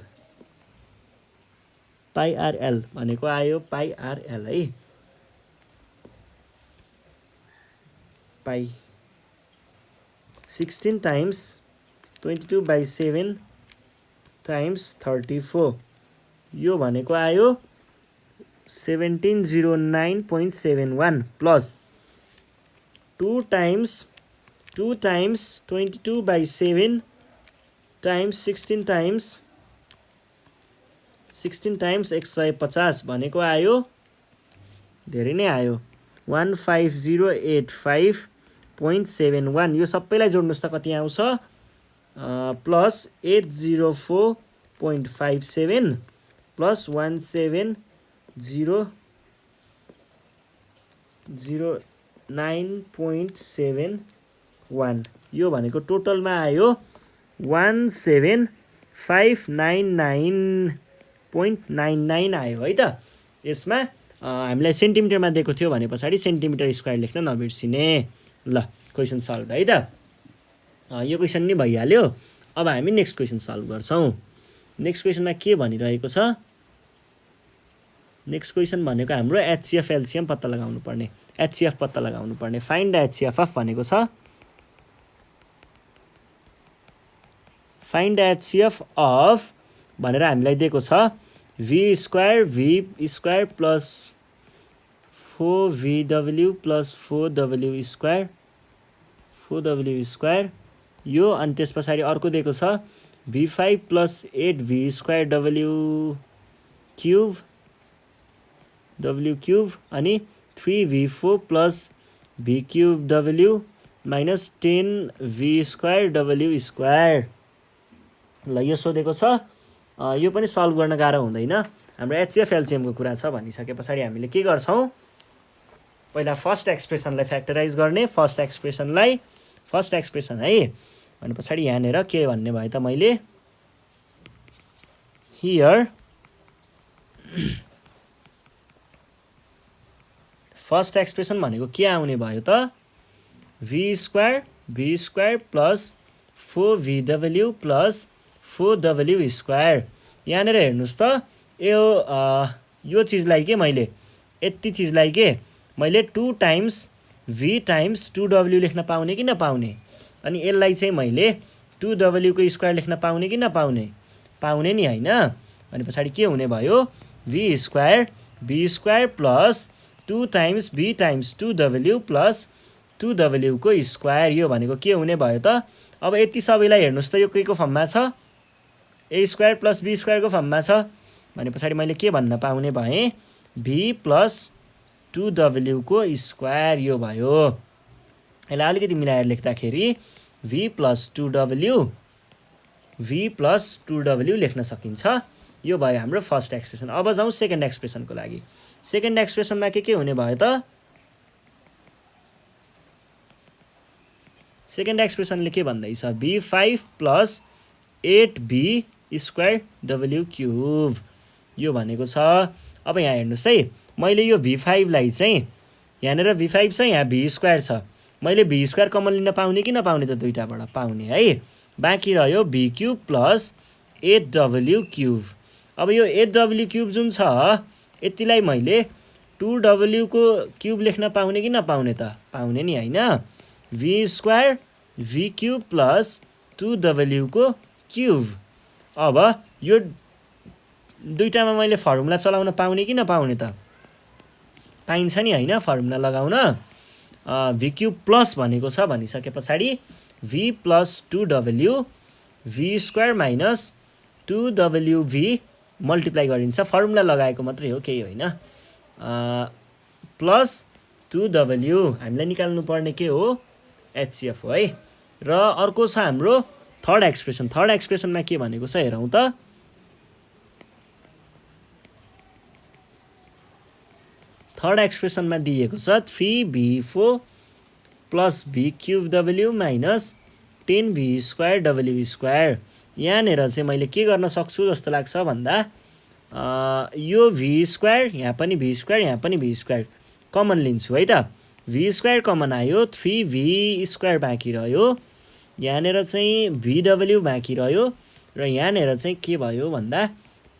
Speaker 1: भनेको आयो पाई आरएल है पाई 16 टाइम्स 22/7 टाइम्स 34 यो भनेको आयो 1709.71 प्लस 2 टाइम्स 22/7 टाइम्स 16 टाइम्स 150 भनेको आयो धेरै नै आयो 15085.71 यो सबैलाई जोड्नुस् त कति आउँछ प्लस 804.57 प्लस 17009.71 यो भनेको टोटलमा आयो 17599.99 आयो है त यसमा हामीलाई सेन्टिमिटरमा दिएको थियो भने पछाडि सेन्टिमिटर स्क्वायर लेख्न नबिर्सिने ल क्वेसन सल्भ है त यो क्वेसन नि भइहाल्यो अब हामी नेक्स्ट क्वेसन सल्भ गर्छौं नेक्स्ट क्वेसनमा के भनिरहेको छ नेक्स्ट क्वेसन भनेको हाम्रो एचसीएफ एलसीएम पत्ता लगाउनु पर्ने एचसीएफ पत्ता लगाउनु पर्ने फाइन्ड द एचसीएफ अफ भनेको छ फाइन्ड द एचसीएफ अफ भनेर हामीलाई दिएको छ v square plus 4vw plus 4w square यो अनि त्यस पछाडि अर्को दिएको छ v5 plus 8v square w cube अनि 3v4 plus v cube w minus 10v square w square ल यो सोधेको छ यो पनि सल्भ गर्न गाह्रो हुँदैन हाम्रो एचसीएफ एलसीएमको कुरा छ भनिसके पछाडि हामीले के गर्छौं पहिला फर्स्ट एक्सप्रेसनलाई फ्याक्टराइज गर्ने फर्स्ट एक्सप्रेसन है अनि पछाडि यहाँनेर के भन्ने भयो त मैले हियर फर्स्ट एक्सप्रेसन भनेको के आउने भयो त v square plus 4vw plus 4w square यहाँनेर हेर्नुस् त यो चीजलाई के मैले यति चीजलाई के मैले 2 टाइम्स v टाइम्स 2w लेख्न पाउने कि नपाउने अनि यसलाई चाहिँ मैले 2w को स्क्वायर लेख्न पाउने कि नपाउने पाउने नि हैन अनि पछाडि के हुने भयो v square plus 2 times v times 2w plus 2w को स्क्वायर यो भनेको के हुने भयो त अब यति सबैलाई हेर्नुस् त यो के को फर्ममा छ a square plus b square को फर्ममा छ भने पछाडि मैले के भन्न पाउने भए v प्लस 2w को स्क्वायर यो भयो यसलाई अलिकति मिलाएर लेख्दाखेरि v प्लस 2w लेख्न सकिन्छ यो भयो हाम्रो फर्स्ट एक्सप्रेसन अब जाउँ सेकेन्ड एक्सप्रेसनको लागि सेकेन्ड एक्सप्रेसनमा के हुने भयो त सेकेन्ड एक्सप्रेसनले के भन्दैछ b5 plus 8b square w cube यो भनेको छ अब यहाँ हेर्नुस् है मैले यो v5 लाई चाहिँ यहाँनेर v5 छ यहाँ b स्क्वायर छ मैले b स्क्वायर कमन लिन पाउने कि नपाउने त दुईटाबाट पाउने है बाँकी रह्यो b cube plus 8w cube अब यो 8w क्यूब जुन छ यतिलाई मैले 2w को क्यूब लेख्न पाउने कि नपाउने त पाउने नि हैन v square v cube plus 2w को क्युब। अब यो दुईटामा मैले फर्मुला चलाउन पाउने कि नपाउने त? पाइन्छ नि हैन फर्मुला लगाउन। v क्युब प्लस भनेको छ भनिसके पछाडि v plus 2w v square minus 2wv multiply गरिन्छ। फर्मुला लगाएको मात्रै हो, केही होइन। प्लस 2w हामीलाई निकाल्नु पर्ने के हो? HCF हो है। र अर्को छ हाम्रो थर्ड एक्सप्रेसन। थर्ड एक्सप्रेसनमा के भनेको छ हेरौँ त। थर्ड एक्सप्रेसनमा दिएको छ 3v4 plus v cube w minus 10v square w square. यहाँनिर चाहिँ मैले के गर्न सक्छु जस्तो लाग्छ भन्दा यो v स्क्वायर, यहाँ पनि v स्क्वायर, यहाँ पनि v स्क्वायर कमन लिन्छु है त। v स्क्वायर कमन आयो, 3v स्क्वायर बाँकी रह्यो, यहाँनिर चाहिँ vw बाँकी रह्यो र यहाँनिर चाहिँ के भयो भन्दा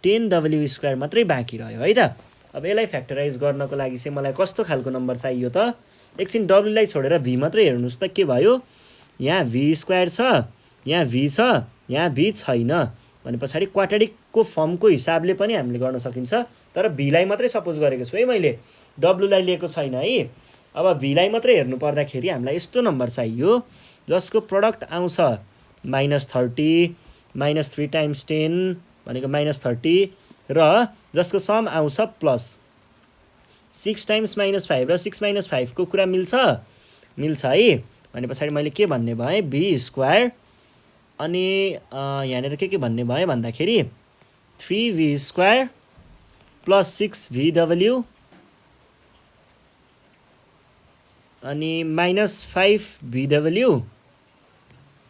Speaker 1: 10w स्क्वायर मात्रै बाँकी रह्यो है त। अब यसलाई फ्याक्टराइज गर्नको लागि चाहिँ मलाई कस्तो खालको नम्बर चाहियो त? एकछिन w लाई छोडेर v मात्रै हेर्नुहोस् त के भयो। यहाँ v स्क्वायर छ, यहाँ v छ, यहाँ v छैन भने पछाडि क्वाड्रेटिकको फर्मको हिसाबले पनि हामीले गर्न सकिन्छ। तर v लाई मात्रै सपोज गरेको छु है मैले, w लाई लिएको छैन है। अब v लाई मात्रै हेर्नु पर्दाखेरि हामीलाई यस्तो नम्बर चाहियो जसको प्रडक्ट आउँछ -30 -3 टाइम्स 10 भनेको -30 र जसको सम आउँछ प्लस 6 टाइम्स -5 र 6 - 5 को कुरा मिल्छ है। भने पछाडि मैले के भन्ने भएँ v स्क्वायर अनि यहाँनिर के भन्ने भएँ भन्दाखेरि 3v स्क्वायर प्लस 6vw अनि -5vw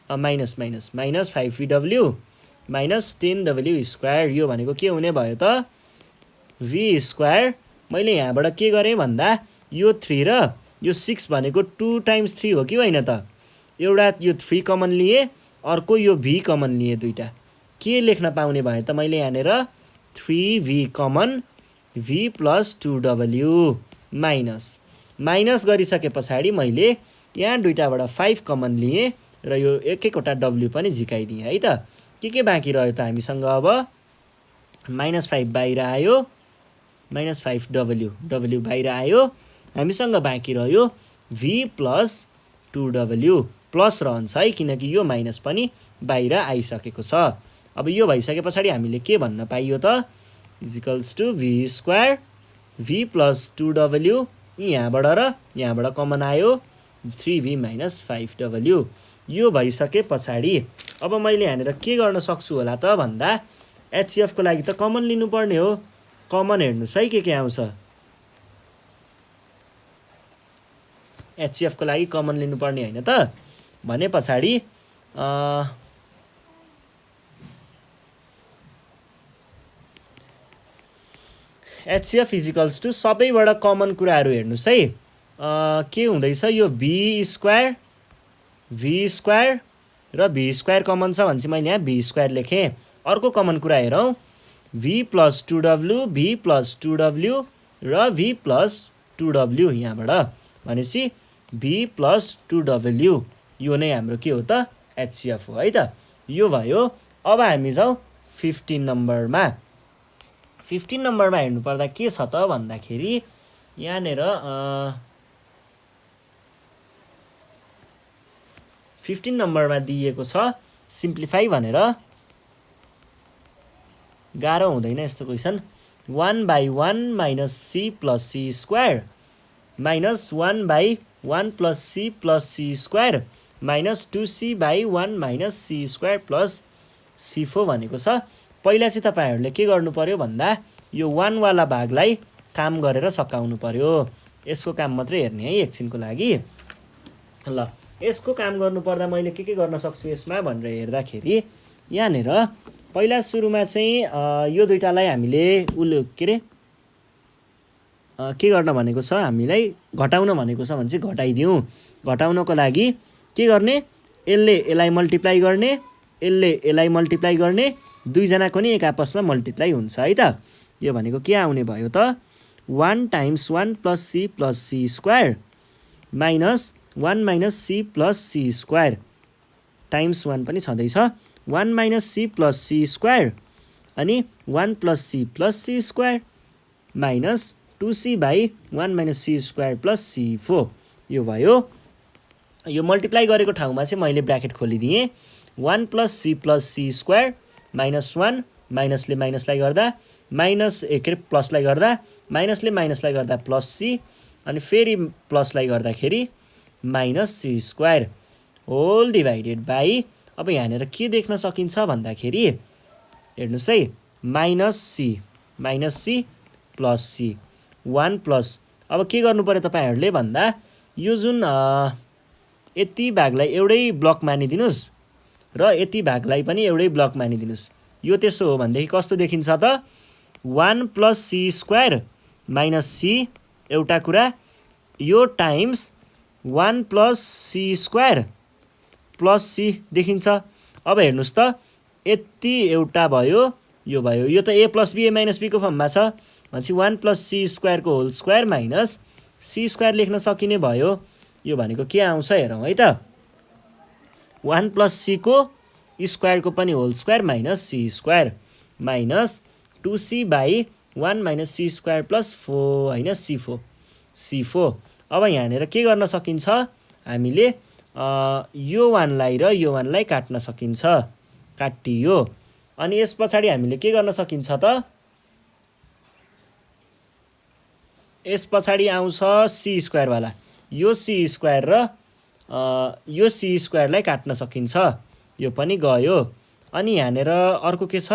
Speaker 1: minus 5vw minus 10w square. यो भनेको के हुने भयो त? v स्क्वायर मैले यहाँबाट के गरेँ भन्दा यो 3 र यो 6 भनेको 2 टाइम्स 3 हो कि होइन त? एउटा यो 3 कमन लिए, अर्को यो v कमन लिए, दुईटा के लेख्न पाउने भए त मैले यहाँनिर 3v common v plus 2w minus गरिसके पछाडि मैले यहाँ दुईटाबाट 5 कमन लिए र यो एक-एकवटा w पनि झिकाइदिएँ है त। के बाँकी रह्यो त हामीसँग? अब -5 बाहिर आयो, -5w बाहिर आयो, हामीसँग बाँकी रह्यो v प्लस 2w प्लस रहन्छ है, किनकि यो माइनस पनि बाहिर आइसकेको छ। अब यो भइसके पछाडि हामीले के भन्न पाइयो त? Equals to v square v plus 2w यहाँबाट र यहाँबाट कमन आयो 3v माइनस 5w। यो भइसके पछाडि अब मैले यहाँनिर के गर्न सक्छु होला त भन्दा HCF को लागि त कमन लिनुपर्ने हो। कमन हेर्नुहोस् है के आउँछ। HCF को लागि कमन लिनुपर्ने होइन त भने पछाडि HCF इजिकल्स टु सबैबाट कमन कुराहरू हेर्नुहोस् है। के हुँदैछ? यो v स्क्वायर र v स्क्वायर कमन छ भने चाहिँ मैले यहाँ v स्क्वायर लेखेँ। अर्को कमन कुरा हेरौँ, v प्लस 2w र v प्लस 2w यहाँबाट भनेपछि v प्लस 2w यो नै हाम्रो के हो त? HCF हो है त। यो भयो। अब हामी जाउँ 15 नम्बरमा। 15 नम्बरमा हेर्नुपर्दा के छ त भन्दाखेरि यहाँनिर 15 नम्बरमा दिएको छ सिम्प्लिफाई भनेर। गाह्रो हुँदैन यस्तो question. 1/1 minus c plus c square minus 1/1 plus c square minus 2c/1 minus c square plus c4 भनेको छ। पहिला चाहिँ तपाईहरूले के गर्नु पर्यो भन्दा यो 1 वाला भागलाई काम गरेर सकाउनु पर्यो। यसको काम मात्रै हेर्ने है एकछिनको लागि। ल यसको काम गर्नुपर्दा मैले के गर्न सक्छु यसमा भनेर हेर्दाखेरि यहाँनिर पहिला सुरुमा चाहिँ यो दुईटालाई हामीले के गर्न भनेको छ, हामीलाई घटाउन भनेको छ भने चाहिँ घटाइदिउँ। घटाउनको लागि के गर्ने? यसले यसलाई मल्टिप्लाई गर्ने, यसले यसलाई मल्टिप्लाई गर्ने, दुईजनाको नि एक आपसमा मल्टिप्लाई हुन्छ है त। यो भनेको के आउने भयो त? 1 times 1 plus c square minus 1 minus c plus c square times 1 पनि छँदैछ 1 minus C plus C square अनि 1 plus C plus C square minus 2c by 1 minus C square plus c4 यो भयो। यो मल्टिप्लाई गरेको ठाउँमा चाहिँ मैले ब्र्याकेट खोलिदिएँ 1 प्लस सी स्क्वायर माइनस 1 माइनसले माइनसलाई गर्दा माइनस के अरे प्लसलाई गर्दा माइनसले माइनसलाई गर्दा प्लस सी अनि फेरि प्लसलाई गर्दाखेरि minus C square whole divided by अब यहाँनिर के देख्न सकिन्छ भन्दाखेरि हेर्नुहोस् है minus C plus C 1 plus अब के गर्नु पर्यो तपाईँहरूले भन्दा यो जुन यति भागलाई एउटै ब्लक मानिदिनुहोस् र यति भागलाई पनि एउटै ब्लक मानिदिनुहोस् यो त्यसो हो भनेदेखि कस्तो देखिन्छ त 1 plus C square minus C एउटा कुरा यो times 1 plus C square plus C देखिन्छ। अब हेर्नुहोस् त यति एउटा भयो यो त A plus B A minus बीको फर्ममा छ भनेपछि 1 प्लस सी स्क्वायरको whole square minus C square लेख्न सकिने भयो। यो भनेको के आउँछ हेरौँ है त 1 प्लस सीको स्क्वायरको पनि whole square minus C square minus 2c by 1 minus C square plus 4 होइन c4 अब यहाँनिर के गर्न सकिन्छ हामीले यो 1लाई र यो 1लाई काट्न सकिन्छ काटियो अनि यस पछाडि हामीले के गर्न सकिन्छ त यस पछाडि आउँछ सी स्क्वायर वाला यो सी स्क्वायर र यो सी स्क्वायरलाई काट्न सकिन्छ यो पनि गयो अनि यहाँनिर अर्को के छ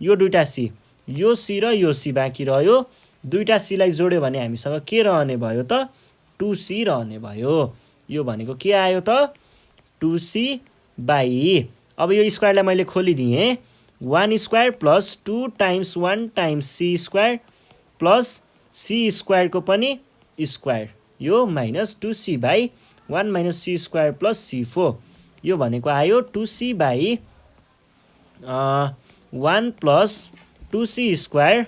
Speaker 1: यो दुईटा सी यो सी र यो सी बाँकी रह्यो दुईटा सीलाई जोड्यो भने हामीसँग के रहने भयो त 2c रहने भयो। यो भनेको के आयो त 2c बाई अब यो स्क्वायरलाई मैले खोलिदिएँ 1 square plus 2 times 1 times C square plus C स्क्वायरको पनि स्क्वायर यो minus 2c by 1 minus C square plus c4 यो भनेको आयो 2c by 1 plus 2c square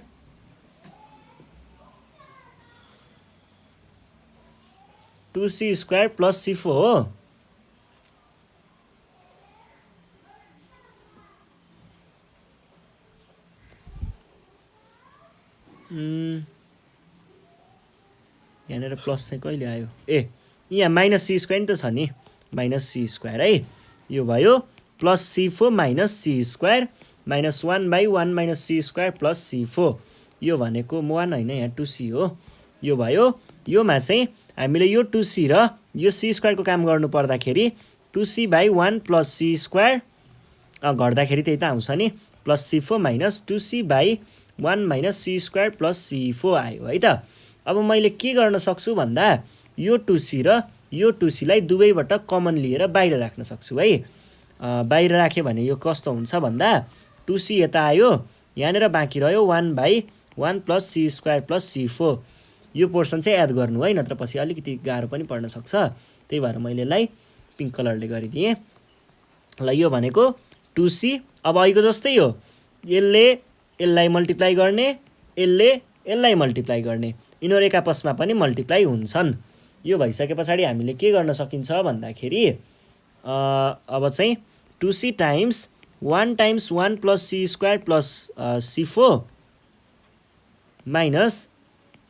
Speaker 1: plus c4 हो। यहाँनिर प्लस चाहिँ कहिले आयो यहाँ माइनस सी स्क्वायर नि त छ नि माइनस सी स्क्वायर है यो भयो plus c4 minus C square minus 1 by 1 minus C square plus c4 यो भनेको 1 होइन यहाँ 2c हो यो भयो। योमा चाहिँ हामीले यो 2c र यो सी स्क्वायरको काम गर्नु पर्दाखेरि 2c by 1 plus C square गर्दाखेरि त्यही त आउँछ नि plus c4 minus 2c by 1 minus C square plus c4 आयो है त। अब मैले के गर्न सक्छु भन्दा यो 2c र यो 2cलाई दुवैबाट कमन लिएर बाहिर राख्न सक्छु है बाहिर राखेँ भने यो कस्तो हुन्छ भन्दा 2c यता आयो यहाँनिर बाँकी रह्यो 1 by 1 plus C square plus c4 यो पोर्सन चाहिँ एड गर्नु है नत्र पछि अलिकति गाह्रो पनि पर्न सक्छ त्यही भएर मैले यसलाई पिङ्क कलरले गरिदिएँ ल। यो भनेको 2c अब अहिलेको जस्तै हो यसलाई मल्टिप्लाई गर्ने यसलाई मल्टिप्लाई गर्ने यिनीहरू एक आपसमा पनि मल्टिप्लाई हुन्छन्। यो भइसके पछाडि हामीले के गर्न सकिन्छ भन्दाखेरि अब चाहिँ 2c times 1 plus C square plus c4 minus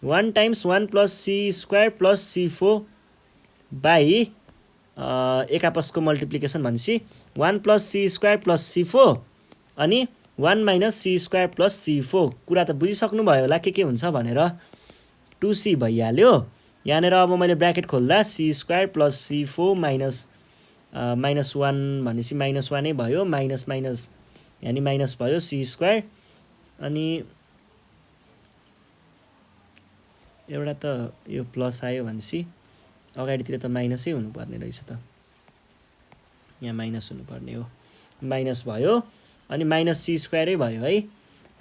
Speaker 1: 1 times 1 plus C square plus c4 by एक आपसको मल्टिप्लिकेसन भनेपछि 1 plus C square plus c4 अनि 1 minus C square plus c4 कुरा त बुझिसक्नुभयो होला के हुन्छ भनेर 2c भइहाल्यो यहाँनिर अब मैले ब्र्याकेट खोल्दा C square plus c4 minus 1 भनेपछि माइनस 1 नै भयो माइनस यानि माइनस भयो सी स्क्वायर अनि एउटा त यो प्लस आयो भनेपछि अगाडितिर त माइनसै हुनुपर्ने रहेछ त यहाँ माइनस हुनुपर्ने हो माइनस भयो अनि माइनस सी स्क्वायरै भयो है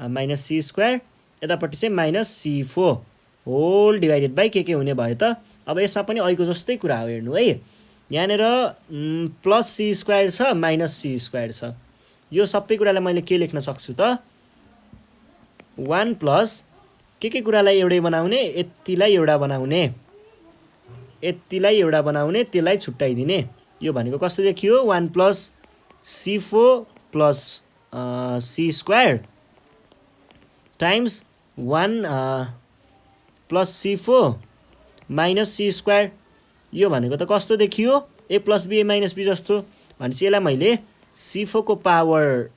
Speaker 1: माइनस सी स्क्वायर यतापट्टि चाहिँ minus c4 whole divided by के हुने भयो त अब यसमा पनि अहिलेको जस्तै कुरा हो हेर्नु है यहाँनिर प्लस सी स्क्वायर छ माइनस सी स्क्वायर छ यो सबै कुरालाई मैले के लेख्न सक्छु त 1 प्लस के कुरालाई एउटै बनाउने यतिलाई एउटा बनाउने त्यसलाई छुट्याइदिने यो भनेको कस्तो देखियो 1 plus c4 plus c square times 1 plus c4 minus c square. यो भनेको त कस्तो देखियो a plus b a minus b जस्तो। भनेपछि यसलाई मैले c4 को पावर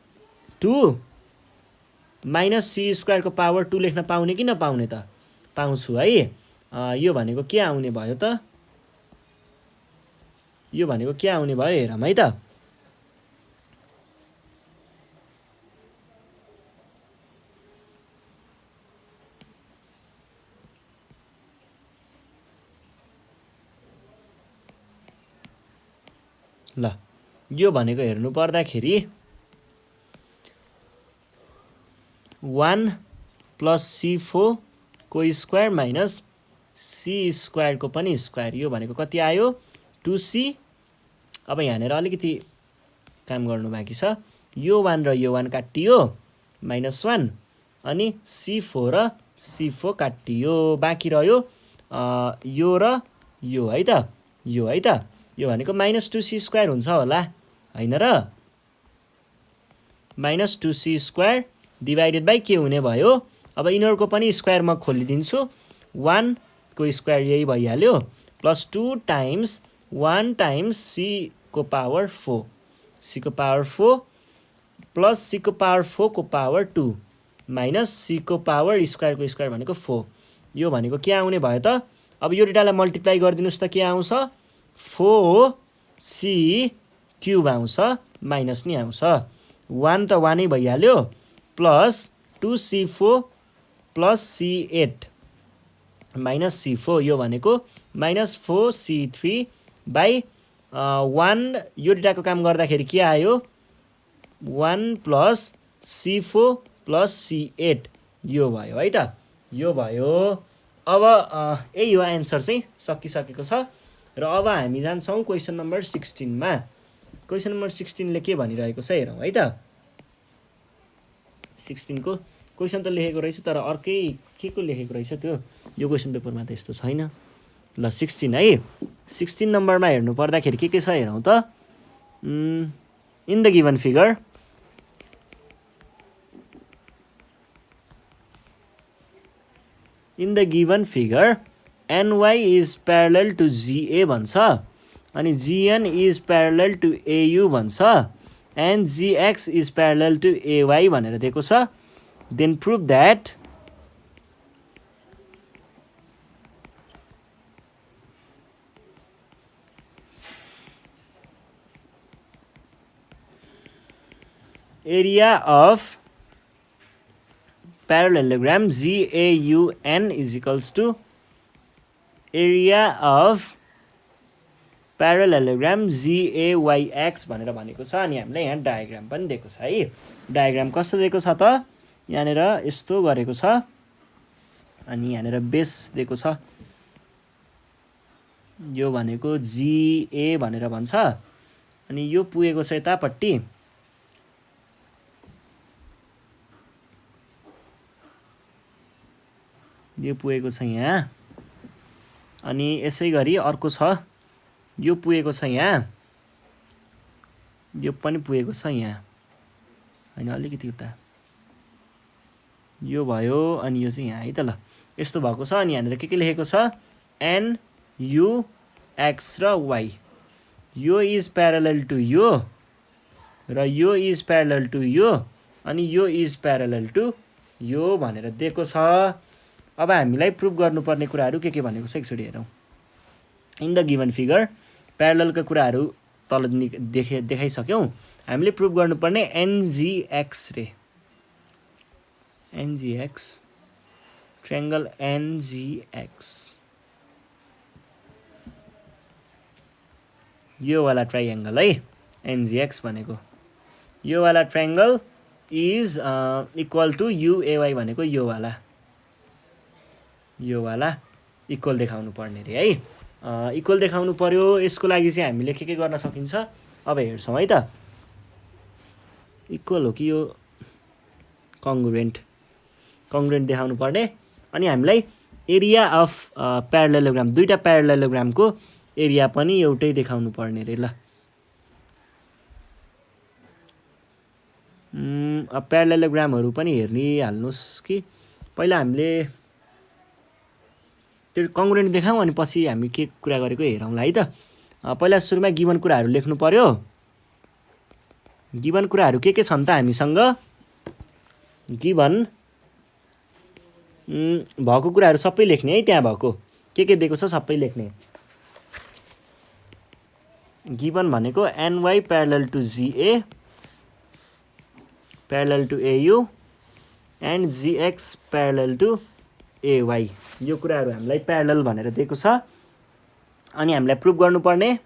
Speaker 1: 2 माइनस c स्क्वायर को पावर 2 लेख्न पाउने कि नपाउने त? पाउँछु है। यो भनेको के आउने भयो त? यो भनेको के आउने भयो हेरौँ है त। ल यो भनेको हेर्नु पर्दाखेरि 1 प्लस c4 को स्क्वायर माइनस c स्क्वायर को पनि स्क्वायर। यो भनेको कति आयो 2c। अब यहाँनिर अलिकति काम गर्नु बाँकी छ। यो 1 र यो 1 काटियो माइनस 1 अनि c4 र c4 काटियो। बाँकी रह्यो यो र यो है त। यो है त। यो भनेको माइनस 2c स्क्वायर हुन्छ होला हैन र? Minus 2c square divided by के हुने भयो? अब यिनीहरूको पनि स्क्वायर म खोलिदिन्छु। 1 को स्क्वायर यही भइहाल्यो प्लस 2 टाइम्स 1 टाइम्स c को पावर 4 c को पावर 4 प्लस c को पावर 4 को पावर 2 माइनस c को पावर स्क्वायर को स्क्वायर भनेको 4। यो भनेको के आउने भयो त? अब यो डेटालाई मल्टिप्लाई गरिदिनुस् त के आउँछ 4c क्युब आउँछ माइनस नि आउँछ। 1 त 1 नै भइहाल्यो plus 2c4 plus c8 minus c4। यो भनेको माइनस 4c3 बाई 1। यो डेटाको काम गर्दाखेरि के आयो 1 प्लस c4 प्लस c8 यो भयो है त। यो भयो। अब यही हो एन्सर चाहिँ सकिसकेको छ। र अब हामी जान्छौँ क्वेसन नम्बर 16 मा। क्वेसन नम्बर 16 ले के भनिरहेको छ हेरौँ है त। 16 को क्वेसन त लेखेको रहेछ तर अर्कै के को लेखेको रहेछ त्यो। यो क्वेसन पेपरमा त यस्तो छैन। ल 16 है। 16 नम्बरमा हेर्नु पर्दाखेरि के छ हेरौँ त। In the given figure in the given figure ny is parallel to GA भन्छ अनि GN is parallel to AU भन्छ and GX is parallel to AY भनेर दिएको छ। then prove that area of parallelogram GAUN is equals to area of parallelogram GAYX भनेर भनेको छ। अनि हामीलाई यहाँ डायग्राम पनि दिएको छ है। डायग्राम कस्तो दिएको छ त यहाँनिर यस्तो गरेको छ अनि यहाँनिर बेस दिएको छ। यो भनेको GA भनेर भन्छ अनि यो पुगेको छ यतापट्टि यो पुगेको छ यहाँ अनि यसै गरी अर्को छ यो पुगेको छ यहाँ यो पनि पुगेको छ यहाँ हैन अलिकति उता यो भयो अनि यो चाहिँ यहाँ है त। ल यस्तो भएको छ अनि यहाँनिर के लेखेको छ n u x र y यो इज प्यारलल टु यो र यो इज प्यारलल टु यो अनि यो इज प्यारलल टु यो भनेर दिएको छ। अब हामीलाई प्रुभ गर्नुपर्ने कुराहरू के भनेको छ एकचोटि हेरौँ। इन द गिभन फिगर प्यारललका कुराहरू तल देखाइसक्यौँ। हामीले प्रुभ गर्नुपर्ने एनजीएक्स रे एनजीएक्स ट्रायंगल एनजीएक्स यो वाला ट्रायंगल है एनजीएक्स भनेको यो वाला ट्रायंगल इज इक्वल टु युएवाई भनेको यो वाला इक्वल देखाउनु पर्ने रे है। इक्वल देखाउनु पर्यो। यसको लागि चाहिँ हामीले के गर्न सकिन्छ अब हेर्छौँ है त। इक्वल हो कि यो कङ्ग्रुएन्ट देखाउनु पर्ने अनि हामीलाई एरिया अफ प्यारलेलोग्राम दुईटा प्यारलेलोग्रामको एरिया पनि एउटै देखाउनु पर्ने रे। ल अब प्यारालेलोग्रामहरू पनि हाल्नुहोस् कि पहिला हामीले त्यो कङ्ग्रुएन्ट देखाउँ अनि पछि हामी के कुरा गरेको हेरौँला है त। पहिला सुरुमा गिभन कुराहरू लेख्नु पर्यो। गिभन कुराहरू के छन् त हामीसँग? गिभन भएको कुराहरू सबै लेख्ने है, त्यहाँ भएको के दिएको छ सबै लेख्ने। गिभन भनेको NY parallel to GA parallel to AU and GX parallel to AY, यो कुराहरू हामीलाई प्यारलल भनेर दिएको छ। अनि हामीलाई प्रुभ गर्नुपर्ने,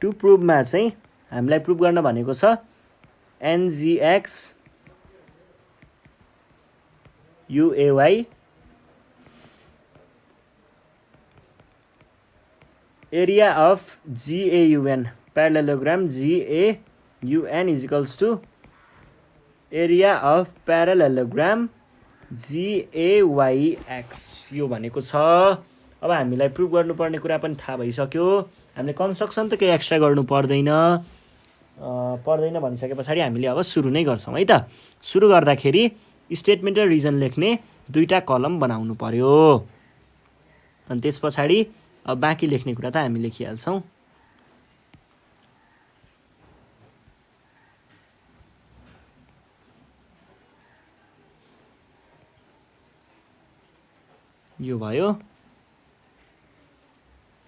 Speaker 1: टु प्रुभमा चाहिँ हामीलाई प्रुभ गर्न भनेको छ NGX UAY area of GAUN parallelogram GAUN is equals to area of parallelogram GAYX, यो भनेको छ। अब हामीलाई प्रुभ गर्नुपर्ने कुरा पनि थाहा भइसक्यो। हामीले कन्स्ट्रक्सन त केही एक्स्ट्रा गर्नु पर्दैन भनिसके पछाडि हामीले अब सुरु नै गर्छौँ है त। सुरु गर्दाखेरि स्टेटमेन्ट र रिजन लेख्ने दुईवटा कलम बनाउनु पर्यो। अनि त्यस पछाडि अब बाँकी लेख्ने कुरा त हामी लेखिहाल्छौँ। यो भयो,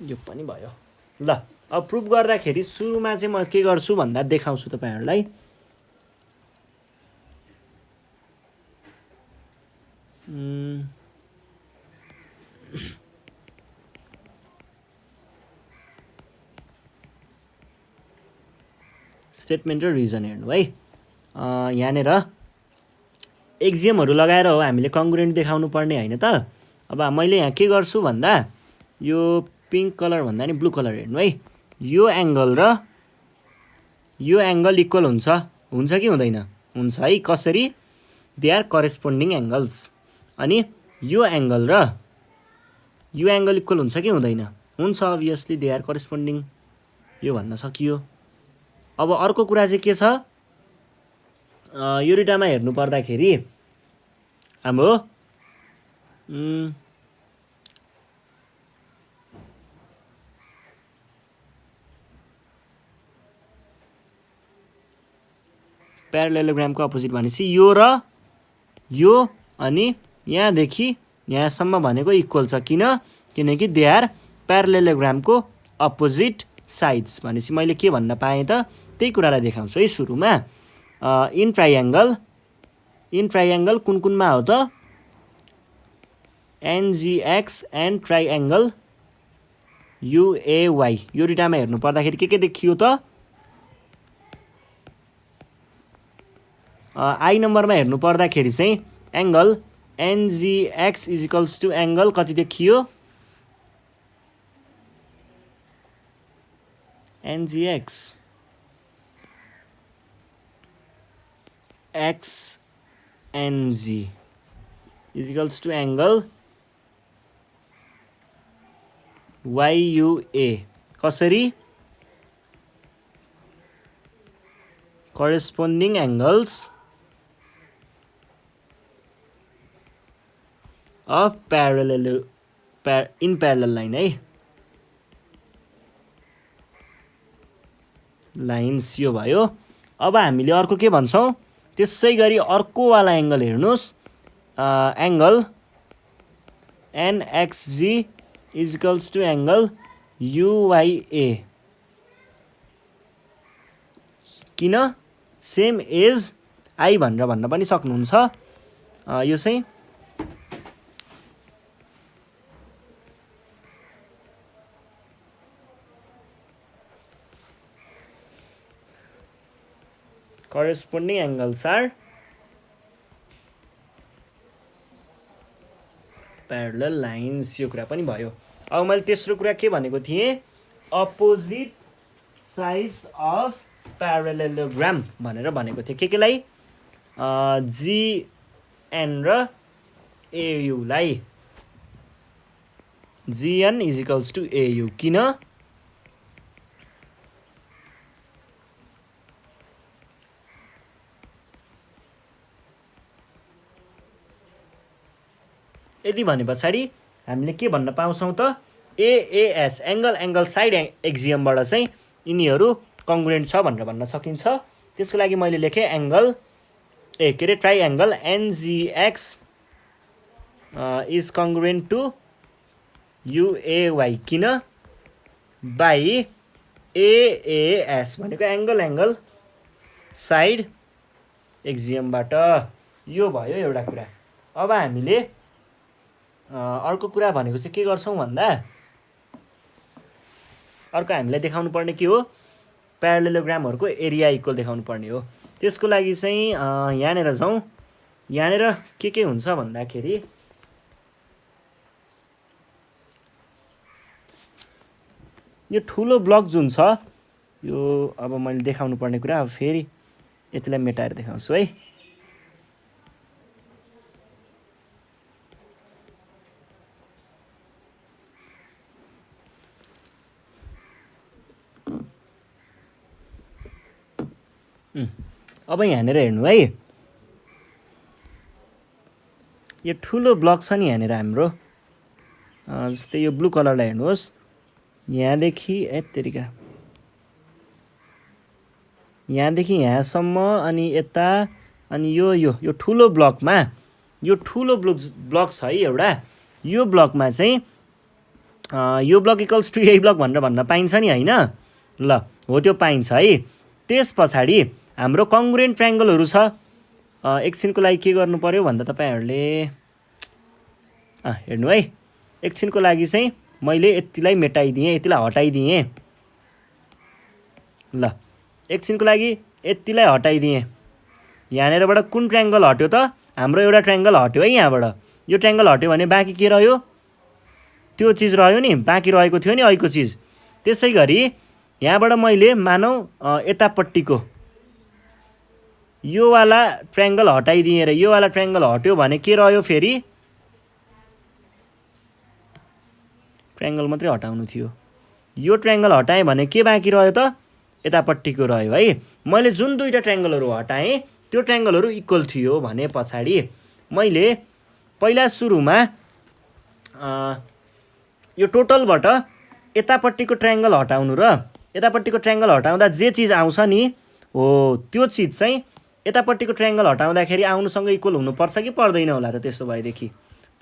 Speaker 1: यो पनि भयो। ल अब प्रुभ गर्दाखेरि सुरुमा चाहिँ म के गर्छु भन्दा देखाउँछु तपाईँहरूलाई। स्टेटमेन्ट र रिजन हेर्नु है। यहाँनिर एक्जिएमहरू लगाएर हो हामीले कङ्ग्रुएन्ट देखाउनु पर्ने होइन त। अब मैले यहाँ के गर्छु भन्दा यो पिङ्क कलर भन्दा नि ब्लू कलर हेर्नु है। यो एङ्गल र यो एङ्गल इक्वल हुन्छ कि हुँदैन? हुन्छ है। कसरी? They are corresponding angles. अनि यो एङ्गल र यो एङ्गल इक्वल हुन्छ कि हुँदैन? हुन्छ, अभियसली दे आर करेस्पोन्डिङ, यो भन्न सकियो। अब अर्को कुरा चाहिँ के छ, यो दुईटामा हेर्नु पर्दाखेरि हाम्रो प्यारलेलोग्रामको अपोजिट भनेपछि यो र यो, अनि यहाँदेखि यहाँसम्म भनेको इक्वल छ। किनकि दे आर प्यारलेलोग्रामको अपोजिट साइड्स। भनेपछि मैले के भन्न पाएँ त, त्यही कुरालाई देखाउँछु है सुरुमा। इन ट्राइएङ्गल कुनमा हो त? एनजिएक्स एन्ड ट्राइएङ्गल युएवाई, यो दुईटामा हेर्नु पर्दाखेरि के देखियो त? आई नम्बरमा हेर्नु पर्दाखेरि चाहिँ angle NGX is equals to angle कति देखियो? NGX XNG is equals to angle YUA. कसरी? Corresponding angles of in parallel line है, लाइन्स, यो भयो। अब हामीले अर्को के भन्छौँ, त्यसै गरी अर्कोवाला एङ्गल हेर्नुहोस्। Angle NXG is equals to angle UYA. किन? सेम एज आई भनेर भन्न पनि सक्नुहुन्छ। यो चाहिँ corresponding angles are parallel lines, यो कुरा पनि भयो। अब मैले तेस्रो कुरा के भनेको थिएँ, अपोजिट साइड्स अफ प्यारलेलोग्राम भनेर भनेको थिएँ। केलाई? जिएन र एयुलाई। जिएन इज इक्वल्स टु एयु। किन? यदि भने पछाडि हामीले के भन्न पाउँछौँ त एएएस एङ्गल साइड एक्जियमबाट चाहिँ यिनीहरू कङ्ग्रुएन्ट छ भनेर भन्न सकिन्छ। त्यसको लागि मैले लेखेँ एङ्गल के अरे ट्राइएङ्गल एनजिएक्स इज कङ्ग्रुएन्ट टु युएवाई किन बाई एएएस भनेको एङ्गल साइड एक्जियमबाट। यो भयो एउटा कुरा। अब हामीले अर्को कुरा भनेको चाहिँ के गर्छौँ भन्दा अर्को हामीलाई देखाउनु पर्ने के हो प्यारालेलोग्रामहरूको एरिया इक्वल देखाउनु पर्ने हो। त्यसको लागि चाहिँ यहाँनिर जाउँ। यहाँनिर के हुन्छ भन्दाखेरि यो ठुलो ब्लक जुन छ यो अब मैले देखाउनु पर्ने कुरा अब फेरि यतिलाई मेटाएर देखाउँछु है। अब यहाँनिर हेर्नु है, यो ठुलो ब्लक छ नि यहाँनिर हाम्रो, जस्तै यो ब्लू कलरलाई हेर्नुहोस्, यहाँदेखि यत्तिका यहाँदेखि यहाँसम्म अनि यता अनि यो ठुलो ब्लकमा यो ठुलो ब्लक छ है एउटा। यो ब्लकमा चाहिँ यो ब्लक इक्वल्स टु यही ब्लक भनेर भन्न पाइन्छ नि होइन? ल हो त्यो पाइन्छ है। त्यस पछाडि हाम्रो कङ्ग्रुएन्ट ट्रायङ्गलहरू छ। एकछिनको लागि के गर्नु पर्यो भन्दा तपाईँहरूले हेर्नु है, एकछिनको लागि चाहिँ मैले यतिलाई मेटाइदिएँ, यतिलाई हटाइदिएँ। ल एकछिनको लागि यतिलाई हटाइदिएँ। यहाँनिरबाट कुन ट्रायङ्गल हट्यो त? हाम्रो एउटा ट्रायङ्गल हट्यो है यहाँबाट। यो ट्रायङ्गल हट्यो भने बाँकी के रह्यो? त्यो चिज रह्यो नि, बाँकी रहेको थियो नि अहिलेको चिज। त्यसै गरी यहाँबाट मैले मानौँ यतापट्टिको यो वाला ट्रायङ्गल हटाइदिएँ र यो वाला ट्रायङ्गल हट्यो भने के रह्यो? फेरि ट्रायङ्गल मात्रै हटाउनु थियो। यो ट्रायङ्गल हटाएँ भने के बाँकी रह्यो त? यतापट्टिको रह्यो है। मैले जुन दुईवटा ट्रायङ्गलहरू हटाएँ त्यो ट्रायङ्गलहरू इक्वल थियो भने पछाडि मैले पहिला सुरुमा यो टोटलबाट यतापट्टिको ट्रायङ्गल हटाउनु र यतापट्टिको ट्रायङ्गल हटाउँदा जे चिज आउँछ नि हो त्यो चिज चाहिँ यतापट्टिको ट्रायङ्गल हटाउँदाखेरि आउनुसँग इक्वल हुनुपर्छ कि पर्दैन होला त? त्यसो भएदेखि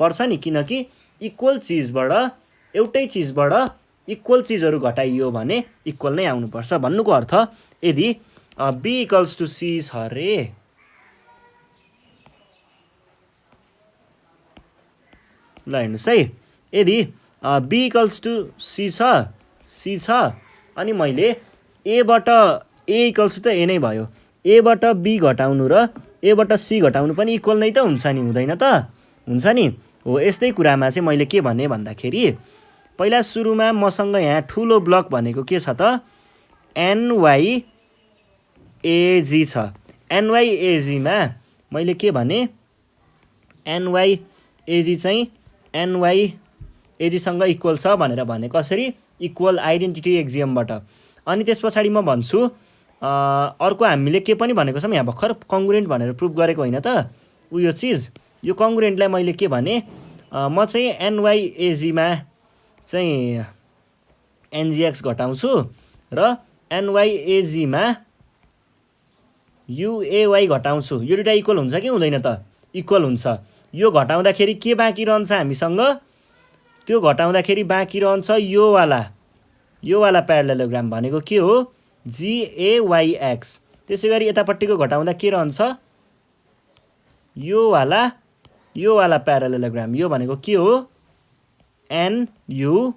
Speaker 1: पर्छ नि, किनकि इक्वल चिजबाट एउटै चिजबाट इक्वल चिजहरू घटाइयो भने इक्वल नै आउनुपर्छ भन्नुको अर्थ। यदि बी इक्वल्स टु सी छ अरे, ल हेर्नुहोस् है, यदि बी इक्वल्स टु सी छ अनि मैले एबाट ए इक्वल्स टु त ए नै भयो, एबाट बी घटाउनु र एबाट सी घटाउनु पनि इक्वल नै त हुन्छ नि, हुँदैन त? हुन्छ नि। हो यस्तै कुरामा चाहिँ मैले के भने भन्दाखेरि पहिला सुरुमा मसँग यहाँ ठुलो ब्लक भनेको के छ त? एनवाइएजी छ। एनवाइएजीमा मैले के भने एनवाइएजी चाहिँ एनवाइएजीसँग इक्वल छ भनेर भने। कसरी? इक्वल आइडेन्टिटी एक्जियमबाट। अनि त्यस पछाडि म भन्छु अर्को हामीले के पनि भनेको छौँ यहाँ भर्खर कङ्ग्रुएन्ट भनेर प्रुभ गरेको होइन त यो चिज। यो कङ्ग्रुएन्टलाई मैले के भने म चाहिँ एनवाइएजीमा चाहिँ एनजिएक्स घटाउँछु र एनवाइएजीमा युएवाई घटाउँछु। यो दुइटा इक्वल हुन्छ कि हुँदैन त? इक्वल हुन्छ। यो घटाउँदाखेरि के बाँकी रहन्छ हामीसँग? त्यो घटाउँदाखेरि बाँकी रहन्छ यो वाला प्यारालेलोग्राम भनेको के हो? जिएवाइएक्स। त्यसै गरी यतापट्टिको घटाउँदा के रहन्छ? यो वाला प्यारालेलोग्राम, यो भनेको के हो? एनयुएजी।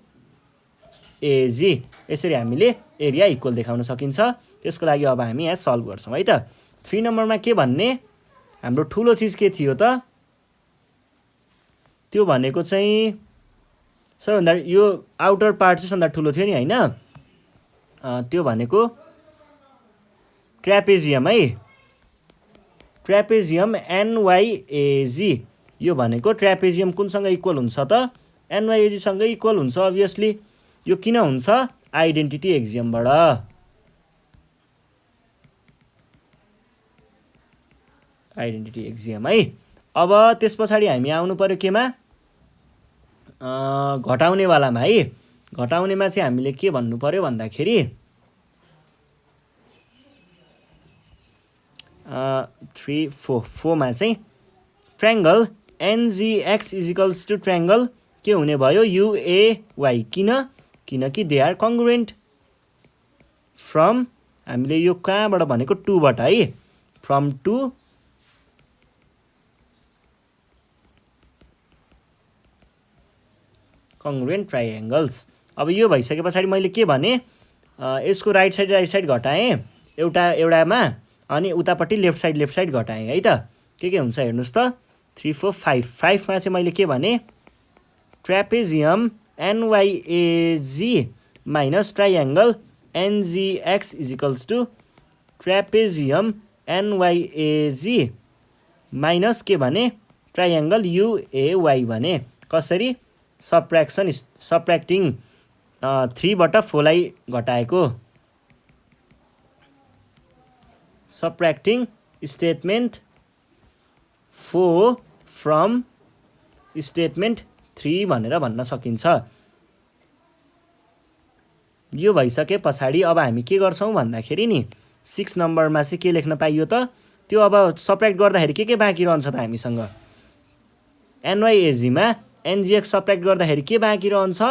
Speaker 1: यसरी हामीले एरिया इक्वल देखाउन सकिन्छ। त्यसको लागि अब हामी यहाँ सल्भ गर्छौँ है त। 3 नम्बरमा के भन्ने? हाम्रो ठुलो चिज के थियो त? त्यो भनेको चाहिँ सबैभन्दा यो आउटर पार्ट चाहिँ सबभन्दा ठुलो थियो नि होइन? त्यो भनेको ट्र्यापेजियम है, ट्र्यापेजियम एनवाइएजी। यो भनेको ट्र्यापेजियम कुनसँग इक्वल हुन्छ त? एनवाइएजीसँग इक्वल हुन्छ अभियसली। यो किन हुन्छ? आइडेन्टिटी एक्जियमबाट। आइडेन्टिटी एक्जियम है। अब त्यस पछाडि हामी आउनु पर्यो केमा? घटाउनेवालामा है, घटाउनेमा चाहिँ हामीले के भन्नु पर्यो भन्दाखेरि 3 4 मा चाहिँ triangle NGX equals to triangle के हुने भयो UAY, किनकि दे आर कङ्ग्रुएन्ट फ्रम, हामीले यो कहाँबाट भनेको 2 बाट है, फ्रम 2 कङ्ग्रुएन्ट ट्रायङ्गल्स। अब यो भइसके पछाडि मैले के भने यसको राइट साइड घटाएँ एउटामा, अनि उतापट्टि लेफ्ट साइड घटाएँ है त। के हुन्छ हेर्नुहोस् त 3 4 5 मा चाहिँ मैले के भने trapezium NYAG minus triangle NGX equals to trapezium NYAG minus के भने ट्रायङ्गल UAY भने। कसरी? सब्ट्र्याक्टिङ 3 बाट 4 लाई घटाएको, सब्ट्र्याक्टिङ स्टेटमेन्ट 4 फ्रम स्टेटमेन्ट 3 भनेर भन्न सकिन्छ। यो भइसके पछाडि अब हामी के गर्छौँ भन्दाखेरि नि 6 नम्बरमा चाहिँ के लेख्न पाइयो त, त्यो अब सब्ट्र्याक्ट गर्दाखेरि के बाँकी रहन्छ त हामीसँग, NYAG मा NGX सब्ट्र्याक्ट गर्दाखेरि के बाँकी रहन्छ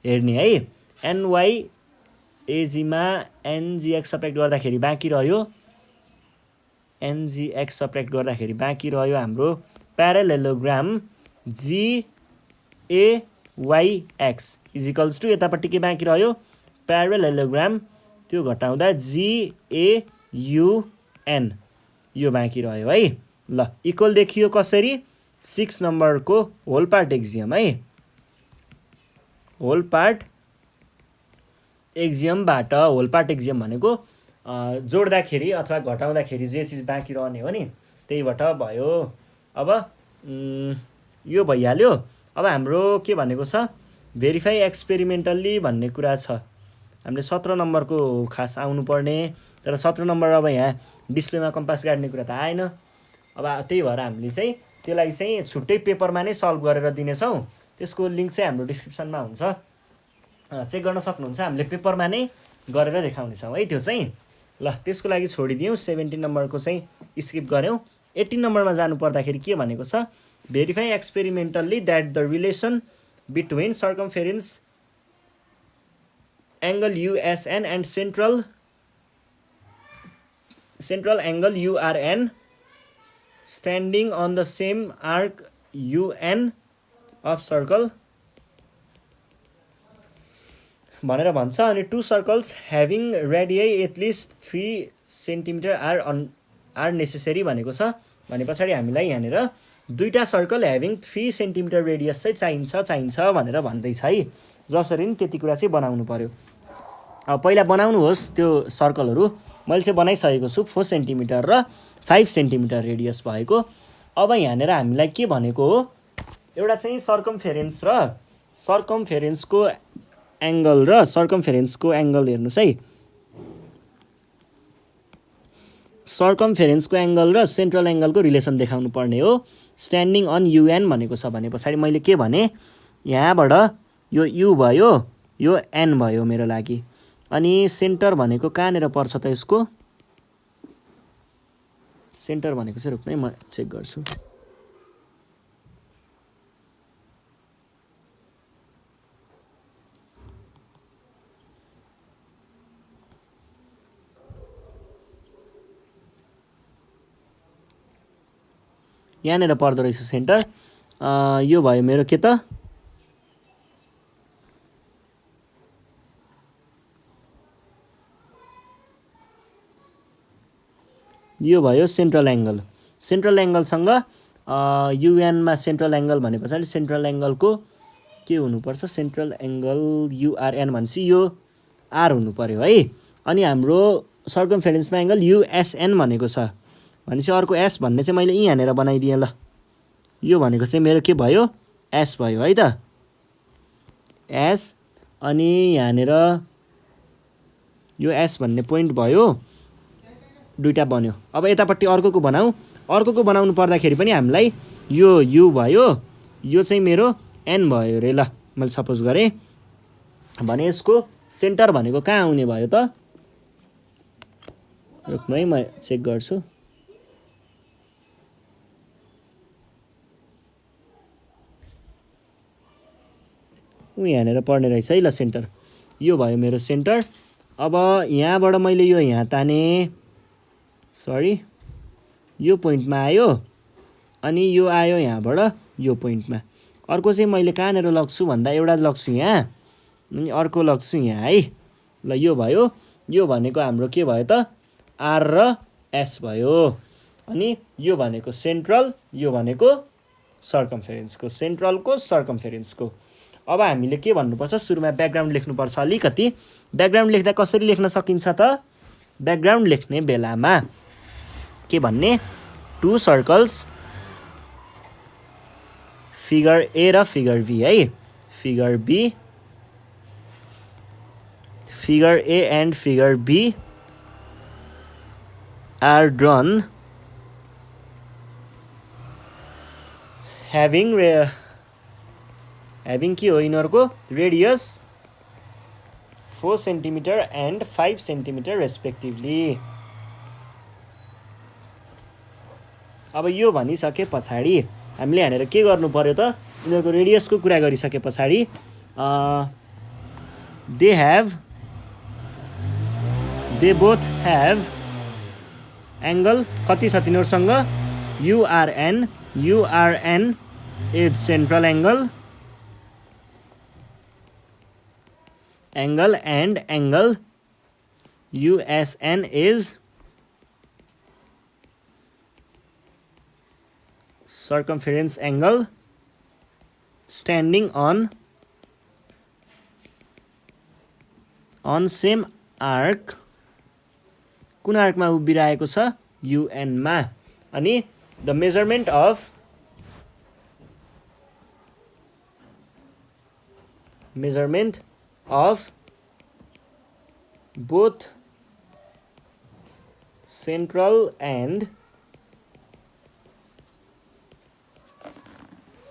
Speaker 1: हेर्ने है। NYAG मा NGX सब्ट्र्याक्ट गर्दाखेरि बाँकी रह्यो, NGX सब्ट्र्याक्ट गर्दाखेरि बाँकी रह्यो हाम्रो प्यारालेलोग्राम GAYX इजिकल्स टु यतापट्टि के बाँकी रह्यो प्यारालेलोग्राम, त्यो घटाउँदा GAUN यो बाँकी रह्यो है। ल इक्वल देखियो कसरी 6 नम्बरको होल पार्ट एक्जियम है, होल पार्ट एक्जियमबाट, होल पार्ट एक्जियम भनेको जोड्दाखेरि अथवा घटाउँदाखेरि जे चिज बाँकी रहने हो नि त्यहीबाट भयो। अब यो भइहाल्यो। अब हाम्रो के भनेको छ भेरिफाई एक्सपेरिमेन्टल्ली भन्ने कुरा छ, हामीले 17 नम्बरको खास आउनुपर्ने, तर 17 नम्बर अब यहाँ डिस्प्लेमा कम्पास गाड्ने कुरा त आएन। अब त्यही भएर हामीले चाहिँ त्यसलाई चाहिँ छुट्टै पेपरमा नै सल्भ गरेर दिनेछौँ, त्यसको लिङ्क चाहिँ हाम्रो डिस्क्रिप्सनमा हुन्छ, चेक गर्न सक्नुहुन्छ। हामीले पेपरमा नै गरेर देखाउनेछौँ है त्यो चाहिँ। ल त्यसको लागि छोडिदिउँ, 17 नम्बरको चाहिँ स्किप गऱ्यौँ। 18 नम्बरमा जानु पर्दाखेरि के भनेको छ verify experimentally that the relation between circumference angle USN and central angle URN standing on the same arc UN of circle भनेर भन्छ। अनि 2 circles having radii at least 3 centimetre are necessary भनेको छ। भने पछाडि हामीलाई यहाँनिर 2टा सर्कल ह्याभिङ 3 सेन्टिमिटर रेडियस चाहिँ चाहिन्छ भनेर भन्दैछ है। जसरी नि त्यति कुरा चाहिँ बनाउनु पर्यो। अब पहिला बनाउनुहोस् त्यो सर्कलहरू, मैले चाहिँ बनाइसकेको छु 4 सेन्टिमिटर र 5 सेन्टिमिटर रेडियस भएको। अब यहाँनिर हामीलाई के भनेको हो एउटा चाहिँ सर्कमफेरेन्स र सर्कमफेरेन्सको एङ्गल हेर्नुहोस् है, सर्कमफेरेन्सको एङ्गल र सेन्ट्रल एङ्गलको रिलेसन देखाउनु पर्ने हो। स्ट्यान्डिङ अन UN भनेको छ भने पछाडि मैले के भने यहाँबाट यो U भयो, यो N भयो मेरो लागि, अनि सेन्टर भनेको कहाँनिर पर्छ त यसको, सेन्टर भनेको चाहिँ रुक्नै म चेक गर्छु। यहाँनिर पर्दो रहेछ सेन्टर, यो भयो मेरो के त यो भयो सेन्ट्रल एङ्गल। सेन्ट्रल एङ्गलसँग UN मा सेन्ट्रल एङ्गल भने पछाडि सेन्ट्रल एङ्गलको के हुनुपर्छ, सेन्ट्रल एङ्गल URN भनेपछि यो R हुनु पर्यो है। अनि हाम्रो सर्कमफेरेन्समा एङ्गल USN भनेको छ भनेपछि अर्को S भन्ने चाहिँ मैले यहाँनिर बनाइदिएँ। ल यो भनेको चाहिँ मेरो के भयो S भयो है त, S। अनि यहाँनिर यो S भन्ने पोइन्ट भयो, 2टा बन्यो। अब यतापट्टि अर्कोको बनाउँ, अर्कोको बनाउनु पर्दाखेरि पनि हामीलाई यो U भयो, यो चाहिँ मेरो एन भयो अरे। ल मैले सपोज गरेँ भने यसको सेन्टर भनेको कहाँ आउने भयो त? रुक्नु है, म चेक गर्छु। यहाँनिर पर्ने रहेछ है। ल सेन्टर यो भयो मेरो सेन्टर। अब यहाँबाट मैले यो यहाँ ताने, सरी यो पोइन्टमा आयो, अनि यो आयो यहाँबाट यो पोइन्टमा। अर्को चाहिँ मैले कहाँनिर लग्छु भन्दा एउटा लग्छु यहाँ, अनि अर्को लग्छु यहाँ है। ल यो भयो। यो भनेको हाम्रो के भयो त? आर र एस भयो। अनि यो भनेको सेन्ट्रल, यो भनेको सर्कमफेरेन्सको, सेन्ट्रलको सर्कमफेरेन्सको। अब हामीले के भन्नुपर्छ? सुरुमा ब्याकग्राउन्ड लेख्नुपर्छ अलिकति। ब्याकग्राउन्ड लेख्दा कसरी लेख्न सकिन्छ त? ब्याकग्राउन्ड लेख्ने बेलामा के भन्ने? टु सर्कल्स, फिगर ए र फिगर बी है। Figure B, figure A and figure B are drawn having के हो यिनीहरूको? Radius 4 centimetre and 5 centimetre respectively. अब यो भनिसके पछाडि हामीले यहाँनिर के गर्नु पर्यो त? यिनीहरूको रेडियसको कुरा गरिसके पछाडि दे बोथ ह्याभ एङ्गल कति छ तिनीहरूसँग? URN. URN is central angle, and angle USN is circumference angle standing on same arc। कुन आर्कमा उभिरहेको छ? UN मा। अनि the measurement of both central and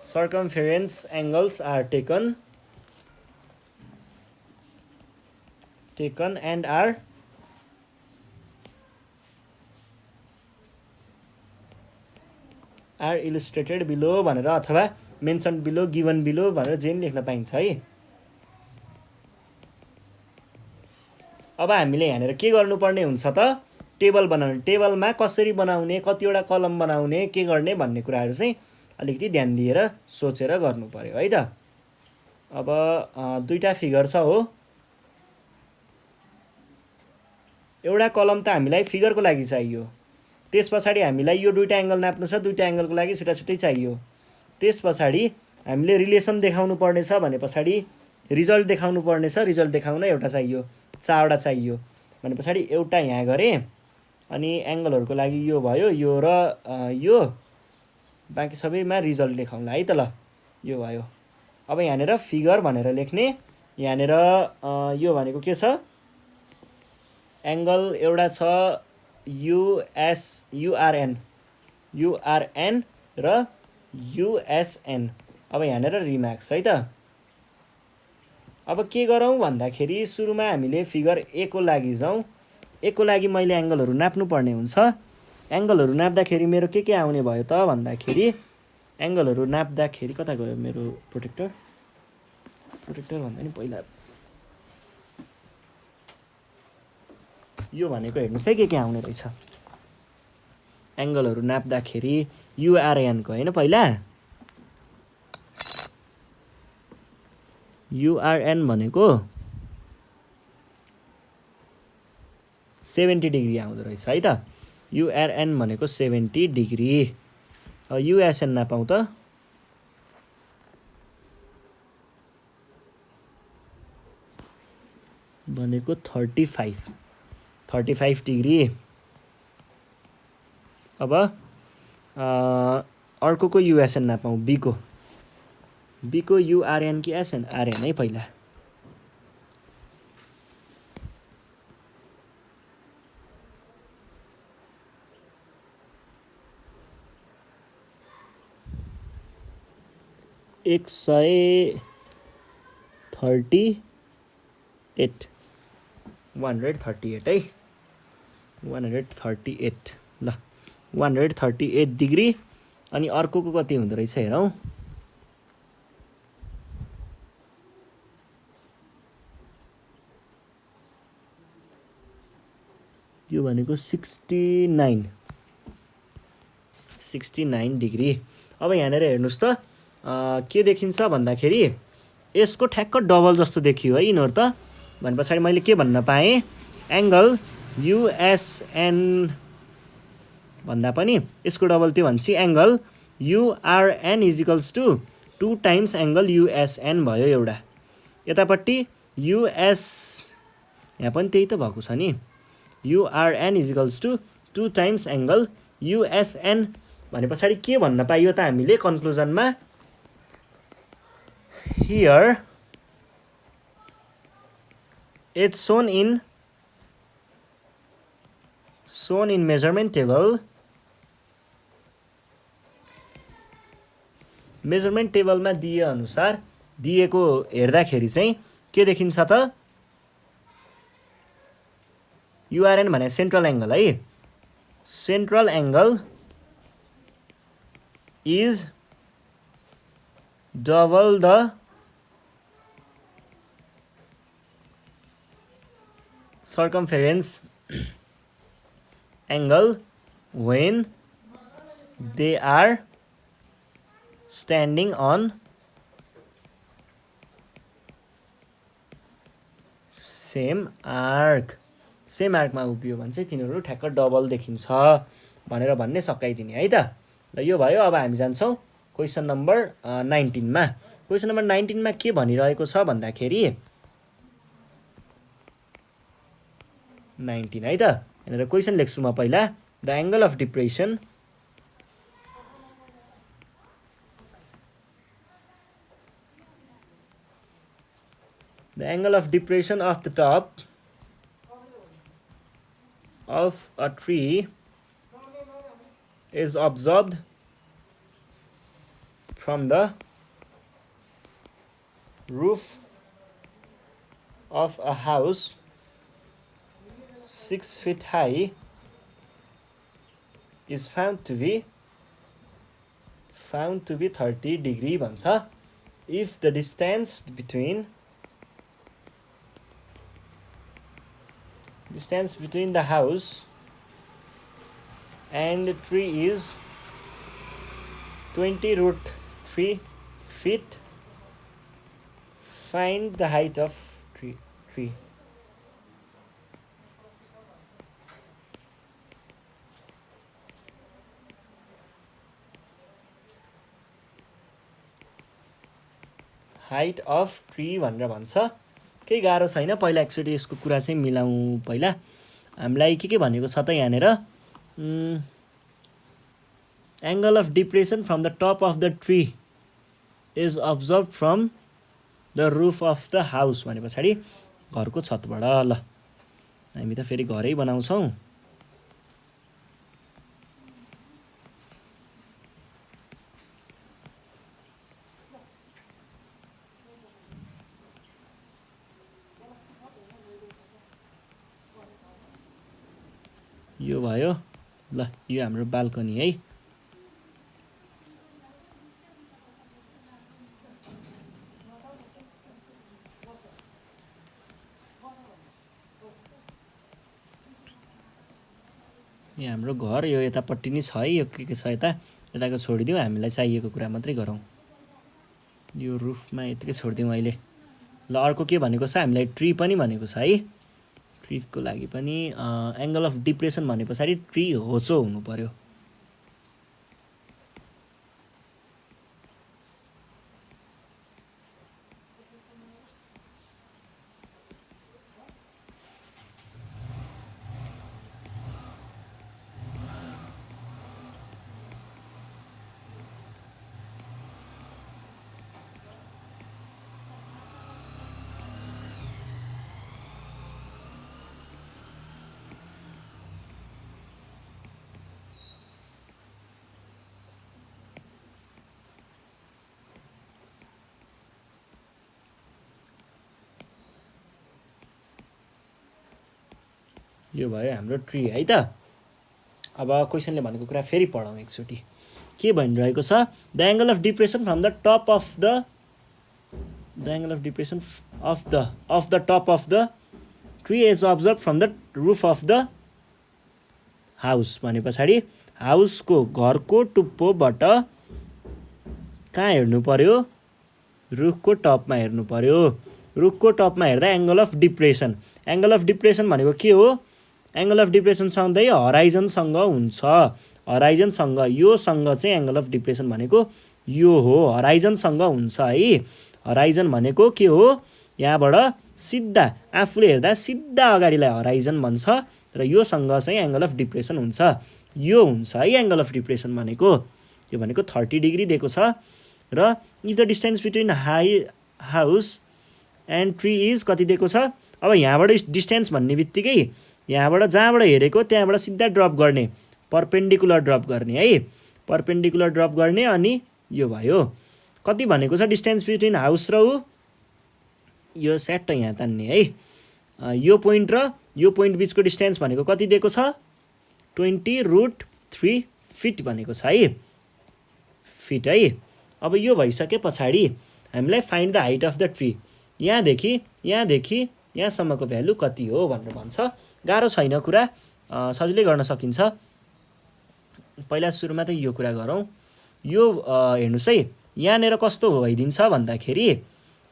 Speaker 1: circumference angles are taken and are illustrated below भनेर अथवा mentioned below, given below भनेर जे पनि लेख्न पाइन्छ है। अब हामीले यहाँनिर के गर्नुपर्ने हुन्छ त? टेबल बनाउने। टेबलमा कसरी बनाउने, कतिवटा कलम बनाउने, के गर्ने भन्ने कुराहरू चाहिँ अलिकति ध्यान दिएर सोचेर गर्नु पर्यो है त। अब दुईटा फिगर छ हो। एउटा कलम त हामीलाई फिगरको लागि चाहियो। त्यस पछाडि हामीलाई यो दुईटा एङ्गल नाप्नु छ, दुईटा एङ्गलको लागि छुट्टा छुट्टै चाहियो। त्यस पछाडि हामीले रिलेसन देखाउनु पर्नेछ भने पछाडि रिजल्ट देखाउनु पर्नेछ, रिजल्ट देखाउन एउटा चाहियो, चारवटा चाहियो भने पछाडि एउटा यहाँ गरेँ। अनि एङ्गलहरूको लागि यो भयो, यो र यो, बाँकी सबैमा रिजल्ट लेखाउँला है त। ल यो भयो। अब यहाँनिर फिगर भनेर लेख्ने। यहाँनिर यो भनेको के छ? एङ्गल एउटा छ युआरएन र युएसएन। अब यहाँनिर रिमार्क्स है त। अब के गरौँ भन्दाखेरि सुरुमा हामीले फिगर ए को लागि जाउँ। ए को लागि मैले एङ्गलहरू नाप्नु पर्ने हुन्छ। एङ्गलहरू नाप्दाखेरि मेरो के आउने भयो त भन्दाखेरि, एङ्गलहरू नाप्दाखेरि कता गयो मेरो प्रोटेक्टर भन्दा नि पहिला यो भनेको हेर्नुहोस् है के आउने रहेछ। एङ्गलहरू नाप्दाखेरि युआरएनको होइन, पहिला युआरएन भनेको 70 डिग्री आउँदो रहेछ है त। युआरएन भनेको 70 डिग्री। युएसएन नापाउँ त? भनेको 35 डिग्री। अब अर्को युएसएन नापाउँ, बीको युआरएन कि एसएन? आरएन है पहिला। 138 138 है 138 ल 138 डिग्री अनि अर्कोको कति हुँदो रहेछ हेरौँ यो भनेको 69 डिग्री अब यहाँनिर हेर्नुस् त के देखिन्छ भन्दाखेरि यसको ठ्याक्क डबल जस्तो देखियो है यिनीहरु त भने पछाडी मैले के भन्न पाएँ एंगल युएसएन भन्दा पनि यसको डबल त्यो भनेपछि angle URN is equals to 2 times angle USN भयो एउटा यतापट्टि युएस यहाँ पनि त्यही त भएको छ नि URN equals to 2 times angle USN भने पछाडी के भन्न पाइयो त हामीले कन्क्लुजनमा here it's shown in measurement table मा दिए अनुसार दिएको हेर्दाखेरि चाहिँ के देखिन्छ त URN भने सेन्ट्रल एंगल है central angle is double the circumference angle when they are standing on same arc मा उभियो भने चाहिँ तिनीहरु ठ्याक्क डबल देखिन्छ भनेर भन्ने सकाइदिने है त ल यो भयो अब हामी जान्छौं क्वेशन नम्बर 19 मा क्वेशन नम्बर 19 मा के भनिरहेको छ भन्दाखेरि 19 है त यहाँनिर क्वेशन लेख्छु म पहिला the angle of depression of the top of a tree is observed from the roof of a house 6 feet high is found to be 30 degree भन्छ if the distance between the house and the tree is 20√3 feet. Find the height of tree. Height of tree भनेर भन्छ केही गाह्रो छैन पहिला एकचोटी यसको कुरा चाहिँ मिलाउँ पहिला हामीलाई के भनेको छ त यहाँनिर angle of depression from the top of the tree is observe from the roof of the house भने पछाडी घरको छतबाट ल हामी त फेरि घरै बनाउँछौं यो भयो ल यो हाम्रो बाल्कनी है यहाँ हाम्रो घर यो यतापट्टि नै छ है यो के छ यताको छोडिदिउँ हामीलाई चाहिएको कुरा मात्रै गरौँ यो रुफमा यतिकै छोडिदिउँ अहिले ल अर्को के भनेको छ हामीलाई ट्री पनि भनेको छ है ट्रीको लागि पनि एंगल अफ डिप्रेसन भने पछाडी ट्री होचो हुनु पर्यो यो भयो हाम्रो ट्री है त। अब क्वेसनले भनेको कुरा फेरि पढौँ एकचोटि। के भनिरहेको छ, the angle of depression from the top of the angle of depression of the top of the tree is observe from the roof of the house भने पछाडि हाउसको घरको टुप्पोबाट कहाँ हेर्नु पर्यो, रुखको टपमा हेर्नु पर्यो। रुखको टपमा हेर्दा angle of depression, angle of depression भनेको के हो, एङ्गल अफ डिप्रेसन सधैँ हराइजनसँग हुन्छ। हराइजनसँग, योसँग चाहिँ एङ्गल अफ डिप्रेसन भनेको यो हो, हराइजनसँग हुन्छ है। हराइजन भनेको के हो, यहाँबाट सिधा आफूले हेर्दा सिधा अगाडिलाई हराइजन भन्छ र योसँग चाहिँ एङ्गल अफ डिप्रेसन हुन्छ। यो हुन्छ है एङ्गल अफ डिप्रेसन भनेको। यो भनेको 30 डिग्री दिएको छ र if the distance between house and tree is कति दिएको छ। अब यहाँबाट डिस्टेन्स भन्ने बित्तिकै यहाँबाट जहाँबाट हेरेको त्यहाँबाट सिधा ड्रप गर्ने, पर्पेन्डिकुलर ड्रप गर्ने है, पर्पेन्डिकुलर ड्रप गर्ने। अनि यो भयो कति भनेको छ डिस्टेन्स बिट्विन हाउस र यो स्याट यहाँ तान्ने है। यो पोइन्ट र यो पोइन्ट बिचको डिस्टेन्स भनेको कति दिएको छ, 20√3 फिट भनेको छ है, फिट है। अब यो भइसके पछाडि हामीलाई find the height of the tree, यहाँदेखि यहाँसम्मको भ्यालु कति हो भनेर भन्छ। गाह्रो छैन कुरा, सजिलै गर्न सकिन्छ। पहिला सुरुमा त यो कुरा गरौँ। यो हेर्नुहोस् है, यहाँनिर कस्तो भइदिन्छ भन्दाखेरि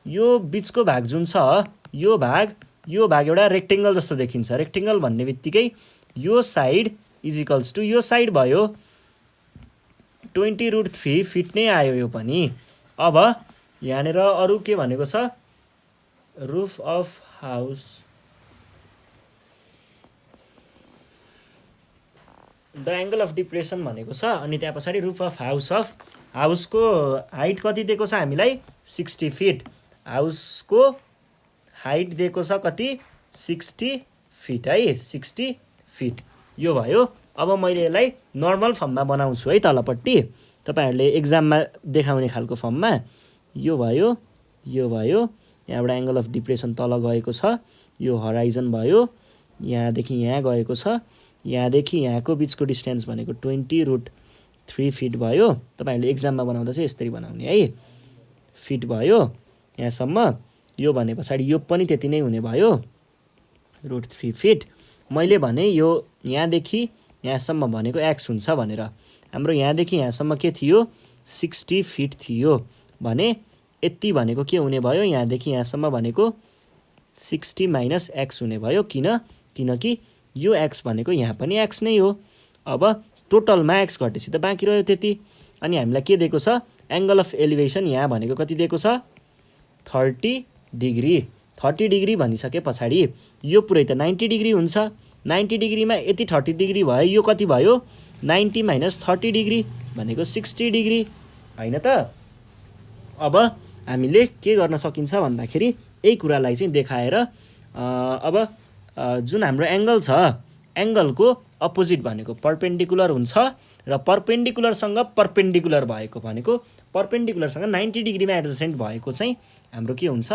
Speaker 1: यो बिचको भाग जुन छ, यो भाग एउटा रेक्टेङ्गल जस्तो देखिन्छ। रेक्टेङ्गल भन्ने बित्तिकै यो साइड इज इक्वल्स टु यो साइड भयो 20√3 फिट नै आयो यो पनि। अब यहाँनिर अरू के भनेको छ, roof of house, the angle of depression भनेको छ। अनि त्यहाँ पछाडि रुफ अफ हाउसको हाइट कति दिएको छ हामीलाई, 60 फिट। हाउसको हाइट दिएको छ कति, 60 फिट है, 60 फिट। यो भयो। अब मैले यसलाई नर्मल फर्ममा बनाउँछु है तलपट्टि, तपाईँहरूले एक्जाममा देखाउने खालको फर्ममा। यो भयो, यो भयो, यहाँबाट एङ्गल अफ डिप्रेसन तल गएको छ, यो हराइजन भयो, यहाँदेखि यहाँ गएको छ, यहाँदेखि यहाँको बिचको डिस्टेन्स भनेको 20√3 फिट भयो। तपाईँहरूले एक्जाममा बनाउँदा चाहिँ यसरी बनाउने है, फिट भयो यहाँसम्म। यो भने पछाडि यो पनि त्यति नै हुने भयो, √3 फिट। मैले भने यो यहाँदेखि यहाँसम्म भनेको एक्स हुन्छ भनेर, हाम्रो यहाँदेखि यहाँसम्म के थियो, 60 फिट थियो भने यति भनेको के हुने भयो, यहाँदेखि यहाँसम्म भनेको 60 माइनस एक्स हुने भयो। किनकि यो एक्स भनेको यहाँ पनि एक्स नै हो। अब टोटलमा एक्स घटेपछि त बाँकी रह्यो त्यति। अनि हामीलाई के दिएको छ, एङ्गल अफ एलिभेसन यहाँ भनेको कति दिएको छ, 30 डिग्री। 30 डिग्री भनिसके पछाडि यो पुरै त 90 डिग्री हुन्छ। 90 डिग्रीमा यति 30 डिग्री भयो, यो कति भयो, 90 माइनस 30 डिग्री भनेको 60 डिग्री होइन त। अब हामीले के गर्न सकिन्छ भन्दाखेरि यही कुरालाई चाहिँ देखाएर अब जुन हाम्रो एङ्गल छ, एङ्गलको अपोजिट भनेको पर्पेन्डिकुलर हुन्छ र पर्पेन्डिकुलरसँग पर्पेन्डिकुलर भएको भनेको पर्पेन्डिकुलरसँग 90 डिग्रीमा एडजसेन्ट भएको चाहिँ हाम्रो के हुन्छ,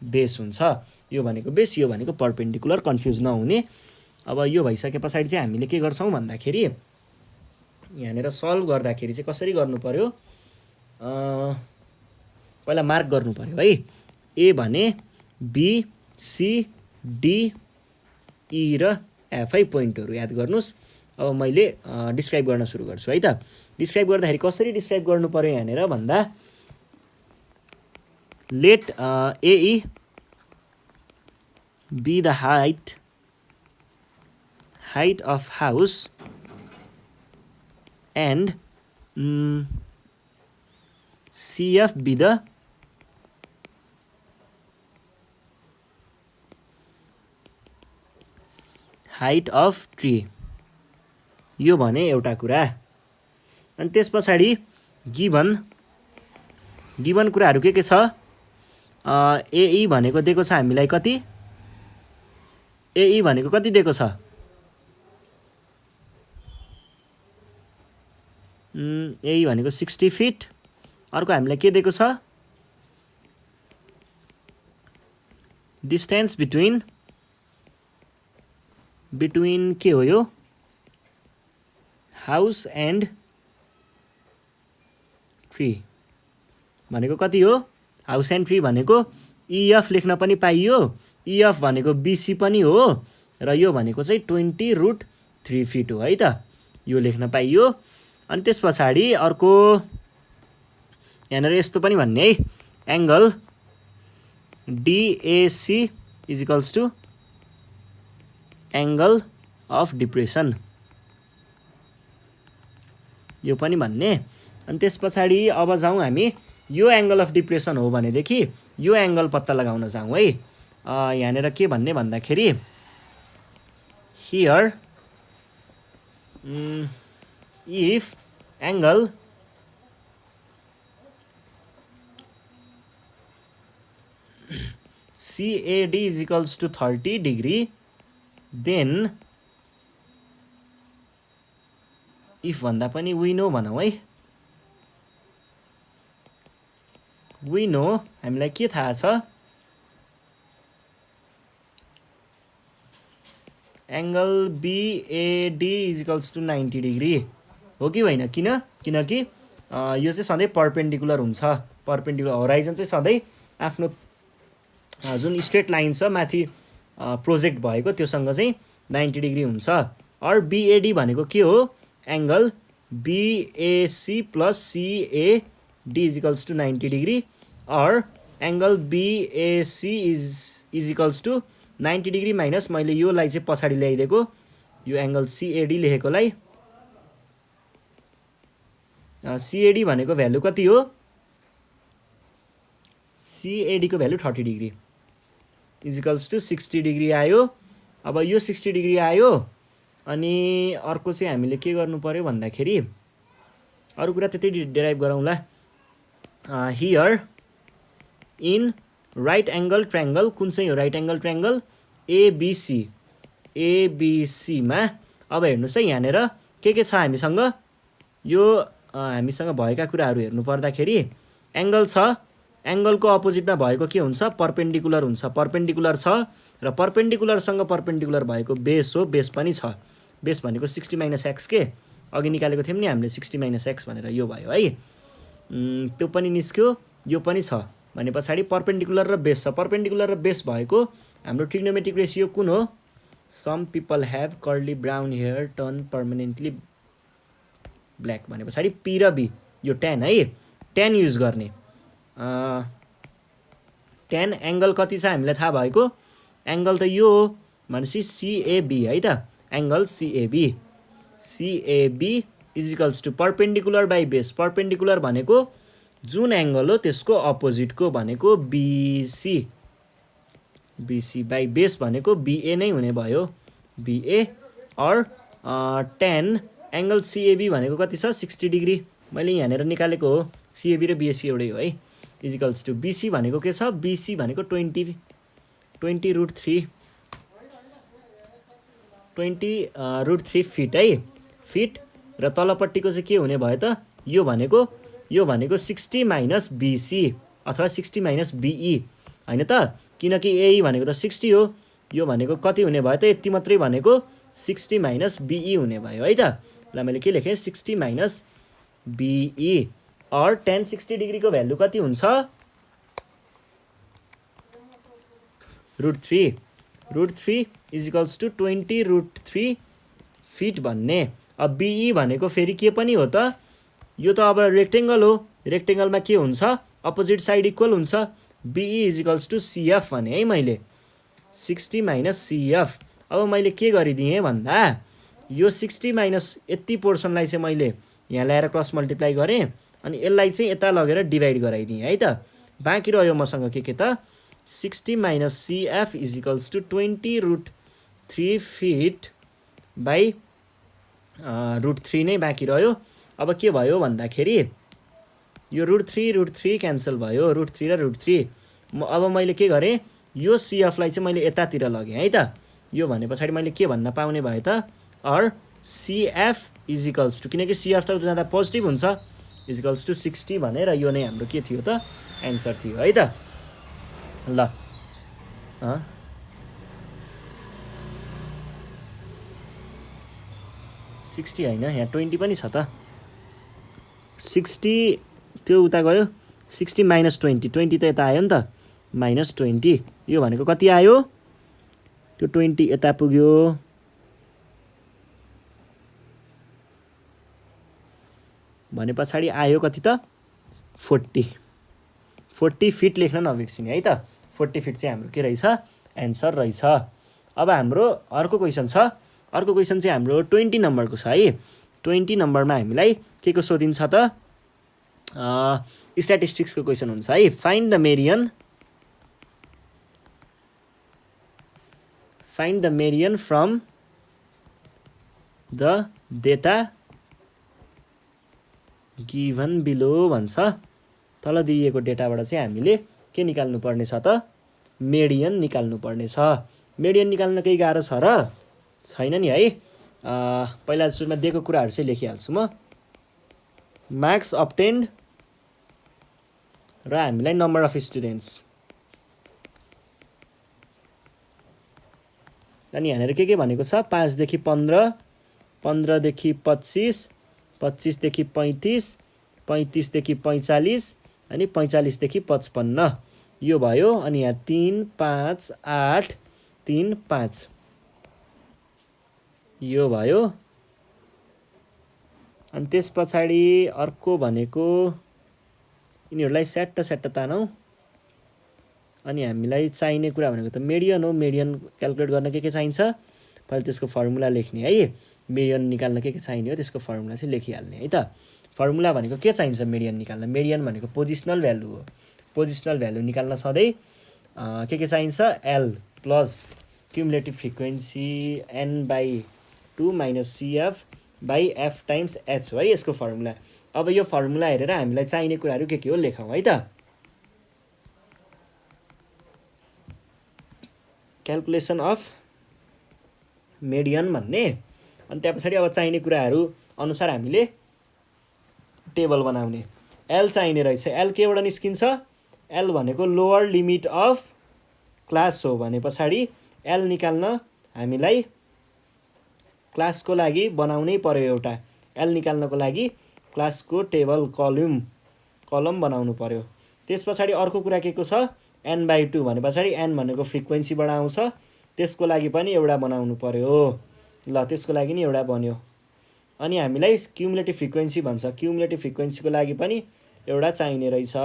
Speaker 1: बेस हुन्छ। यो भनेको बेस, यो भनेको पर्पेन्डिकुलर, कन्फ्युज नहुने। अब यो भइसके पछाडि चाहिँ हामीले के गर्छौँ भन्दाखेरि यहाँनिर सल्भ गर्दाखेरि चाहिँ कसरी गर्नु पर्यो, पहिला मार्क गर्नु पर्यो है। ए भने बी सी डी ई र एफ है, पोइन्टहरू याद गर्नुहोस्। अब मैले डिस्क्राइब गर्न सुरु गर्छु है त। डिस्क्राइब गर्दाखेरि कसरी डिस्क्राइब गर्नु पर्यो यहाँनिर भन्दा, let AE be the height of house and CF be the height of tree। यो भने एउटा कुरा। अनि त्यस पछाडि गिभन कुराहरू के छ, एई भनेको दिएको छ हामीलाई कति, एई भनेको कति दिएको छ, एई भनेको 60 फिट। अर्को हामीलाई के दिएको छ, डिस्टेन्स बिट्विन बिट्विन के हो यो हाउस एन्ड ट्री भनेको कति हो हाउस एन्ड ट्री भनेको इएफ लेख्न पनि पाइयो इएफ भनेको बिसी पनि हो र यो भनेको चाहिँ 20√3 फिट हो है त यो लेख्न पाइयो अनि त्यस पछाडि अर्को यहाँनिर यस्तो पनि भन्ने है angle DAC is equals to angle of depression यो पनि भन्ने अनि त्यस पछाडि अब जाउँ हामी यो एङ्गल अफ डिप्रेसन हो भनेदेखि यो एङ्गल पत्ता लगाउन जाउँ है यहाँनिर के भन्ने भन्दाखेरि here if angle CAD is equals to 30 degree then if भन्दा पनि we know भनौँ है we know हामीलाई के थाहा छ angle BAD is equals to 90 degree हो कि होइन किनकि यो चाहिँ सधैँ पर्पेन्डिकुलर हुन्छ पर्पेन्डिकुलर होराइजन चाहिँ सधैँ आफ्नो जुन स्ट्रेट लाइन छ माथि प्रोजेक्ट भएको त्योसँग चाहिँ 90 डिग्री हुन्छ और BAD भनेको के हो angle BAC plus CAD is equals to 90 degree और angle BAC is equals to 90 degree minus मैले योलाई चाहिँ पछाडि ल्याइदिएको यो एङ्गल CAD लेखेकोलाई CAD भनेको भ्यालु कति हो CAD को value 30 degree is equals to 60 degree आयो अब यो 60 डिग्री आयो अनि अर्को चाहिँ हामीले के गर्नु पर्यो भन्दाखेरि अरु कुरा त्यतै डेराइभ गरौँला here in right angle triangle कुन चाहिँ हो राइट एङ्गल ट्रायंगल ABC मा अब हेर्नुस् है यहाँनेर के छ हामीसँग यो हामीसँग भएका कुराहरु हेर्नु पर्दाखेरि एङ्गल छ एङ्गलको अपोजिटमा भएको के हुन्छ पर्पेन्डिकुलर हुन्छ पर्पेन्डिकुलर छ र पर्पेन्डिकुलरसँग पर्पेन्डिकुलर भएको बेस हो बेस पनि छ बेस भनेको 60 - x के अघि निकालेको थियौं नि हामीले 60 - x भनेर यो भयो है त्यो पनि निस्क्यो यो पनि छ भने पछाडी पर्पेन्डिकुलर र बेस छ पर्पेन्डिकुलर र बेस भएको हाम्रो ट्रिग्नोमेट्रिक रेशियो कुन हो some people have curly brown hair turn permanently black भने पछाडी p र b यो tan है tan युज गर्ने tan एङ्गल कति छ हामीलाई थाहा भएको एङ्गल त यो हो भनेपछि CAB है त angle CAB is equals to perpendicular by base perpendicular भनेको जुन एङ्गल हो त्यसको अपोजिटको भनेको BC बाइ बेस भनेको BA नै हुने भयो BA और tan एङ्गल CAB भनेको कति छ 60 डिग्री मैले यहाँनेर निकालेको हो CAB र BAC एउटै हो है इज इक्वल्स टु BC भनेको के छ BC भनेको 20√3 फिट है फिट र तलपट्टिको चाहिँ के हुने भयो त यो भनेको 60 माइनस BC अथवा 60 माइनस BE हैन त किनकि AE भनेको त 60 हो यो भनेको कति हुने भयो त यति मात्रै भनेको 60 माइनस BE हुने भयो है त ल मैले के लेखे 60 माइनस BE और tan 60 डिग्री को भ्यालु कति हुन्छ √3 इज इक्वल्स टु 20√3 फिट भन्ने अब BE भनेको फेरि के पनि हो त यो त अब रेक्टेंगल हो रेक्टेंगलमा के हुन्छ अपोजिट साइड इक्वल हुन्छ BE is equals to CF भने है मैले 60 माइनस CF अब मैले के गरिदिएँ भन्दा यो 60 माइनस यति पोर्सनलाई चाहिँ मैले यहाँ ल्याएर क्रस मल्टिप्लाई गरेँ अनि यसलाई चाहिँ यता लगेर डिभाइड गराइदिएँ है त बाँकी रह्यो मसँग के त 60 minus CF is equals to 20√3 feet by √3 नै बाँकी रह्यो अब के भयो भन्दाखेरि यो √3 क्यान्सल भयो √3 र √3 अब मैले के गरेँ यो CF लाई चाहिँ मैले यतातिर लगेँ है त यो भने पछाडी मैले के भन्न पाउने भए त और CF इज इक्वल्स टु किनकि CF त जाँदा पोजिटिभ हुन्छ इज इक्वल्स टु 60 भनेर यो नै हाम्रो के थियो त एन्सर थियो है त ल 60 हैन, यहाँ 20 पनि छ त। 60 त्यो उता गयो, 60 माइनस 20, 20 त यता आयो नि त, माइनस 20। यो भनेको कति आयो, त्यो 20 यता पुग्यो, भने पछाडि आयो कति त 40 फिट लेख्न नबिर्सिने है त। 40 फिट चाहिँ हाम्रो के रहेछ, एन्सर रहेछ। अब हाम्रो अर्को क्वेसन छ, अर्को क्वेसन चाहिँ हाम्रो 20 नम्बरको छ है। 20 नम्बरमा हामीलाई के को सोधिन्छ त, स्ट्याटिस्टिक्सको क्वेसन हुन्छ है। Find the median from the data given below भन्छ। तल दिइएको डेटाबाट चाहिँ हामीले के निकाल्नु पर्ने छ त, मेडियन निकाल्नु पर्ने छ। मेडियन निकाल्न केही गाह्रो छ र छैन नि है। पहिला सुरुमा दिएको कुराहरू चाहिँ लेखिहाल्छु म। मार्क्स अब्टेन्ड र हामीलाई नम्बर अफ स्टुडेन्ट्स, अनि यहाँनिर के भनेको छ, 5 देखि 15, 15 देखि 25, 25 देखि 35, 35 देखि 45, अनि 45 देखि 55 यो भयो। अनि यहाँ 3, 5, 8, 3, 5 यो भयो। अनि त्यस पछाडि अर्को भनेको यिनीहरूलाई स्याट्ट तानौ। अनि हामीलाई चाहिने कुरा भनेको त मेडियन हो। मेडियन क्याल्कुलेट गर्न के चाहिन्छ, पहिले त्यसको फर्मुला लेख्ने है। मेडियन निकाल्न के चाहिने हो, त्यसको फर्मुला चाहिँ लेखिहाल्ने है त। फर्मुला भनेको के चाहिन्छ मेडियन निकाल्न, मेडियन भनेको पोजिसनल भ्यालु हो। पोजिसनल भ्यालु निकाल्न सधैँ के चाहिन्छ, L plus cumulative frequency n/2 minus CF by F times H हो है यसको फर्मुला। अब यो फर्मुला हेरेर हामीलाई चाहिने कुराहरू के हो लेखौँ है त। क्याल्कुलेसन अफ मेडियन भन्ने, अनि त्यहाँ पछाडि अब चाहिने कुराहरू अनुसार हामीले टेबल बनाउने। एल चाहिने रहेछ। एल केबाट निस्किन्छ, एल भनेको लोवर लिमिट अफ क्लास हो भने पछाडि एल निकाल्न हामीलाई क्लासको लागि बनाउनै पर्यो एउटा। एल निकाल्नको लागि क्लासको टेबल कलम बनाउनु पर्यो। त्यस पछाडि अर्को कुरा के को छ, n/2 भने पछाडि n भनेको फ्रिक्वेन्सीबाट आउँछ, त्यसको लागि पनि एउटा बनाउनु पर्यो। ल त्यसको लागि नि एउटा बन्यो। अनि हामीलाई क्युमुलेटिभ फ्रिक्वेन्सी भन्छ, क्युमुलेटिभ फ्रिक्वेन्सीको लागि पनि एउटा चाहिने रहेछ।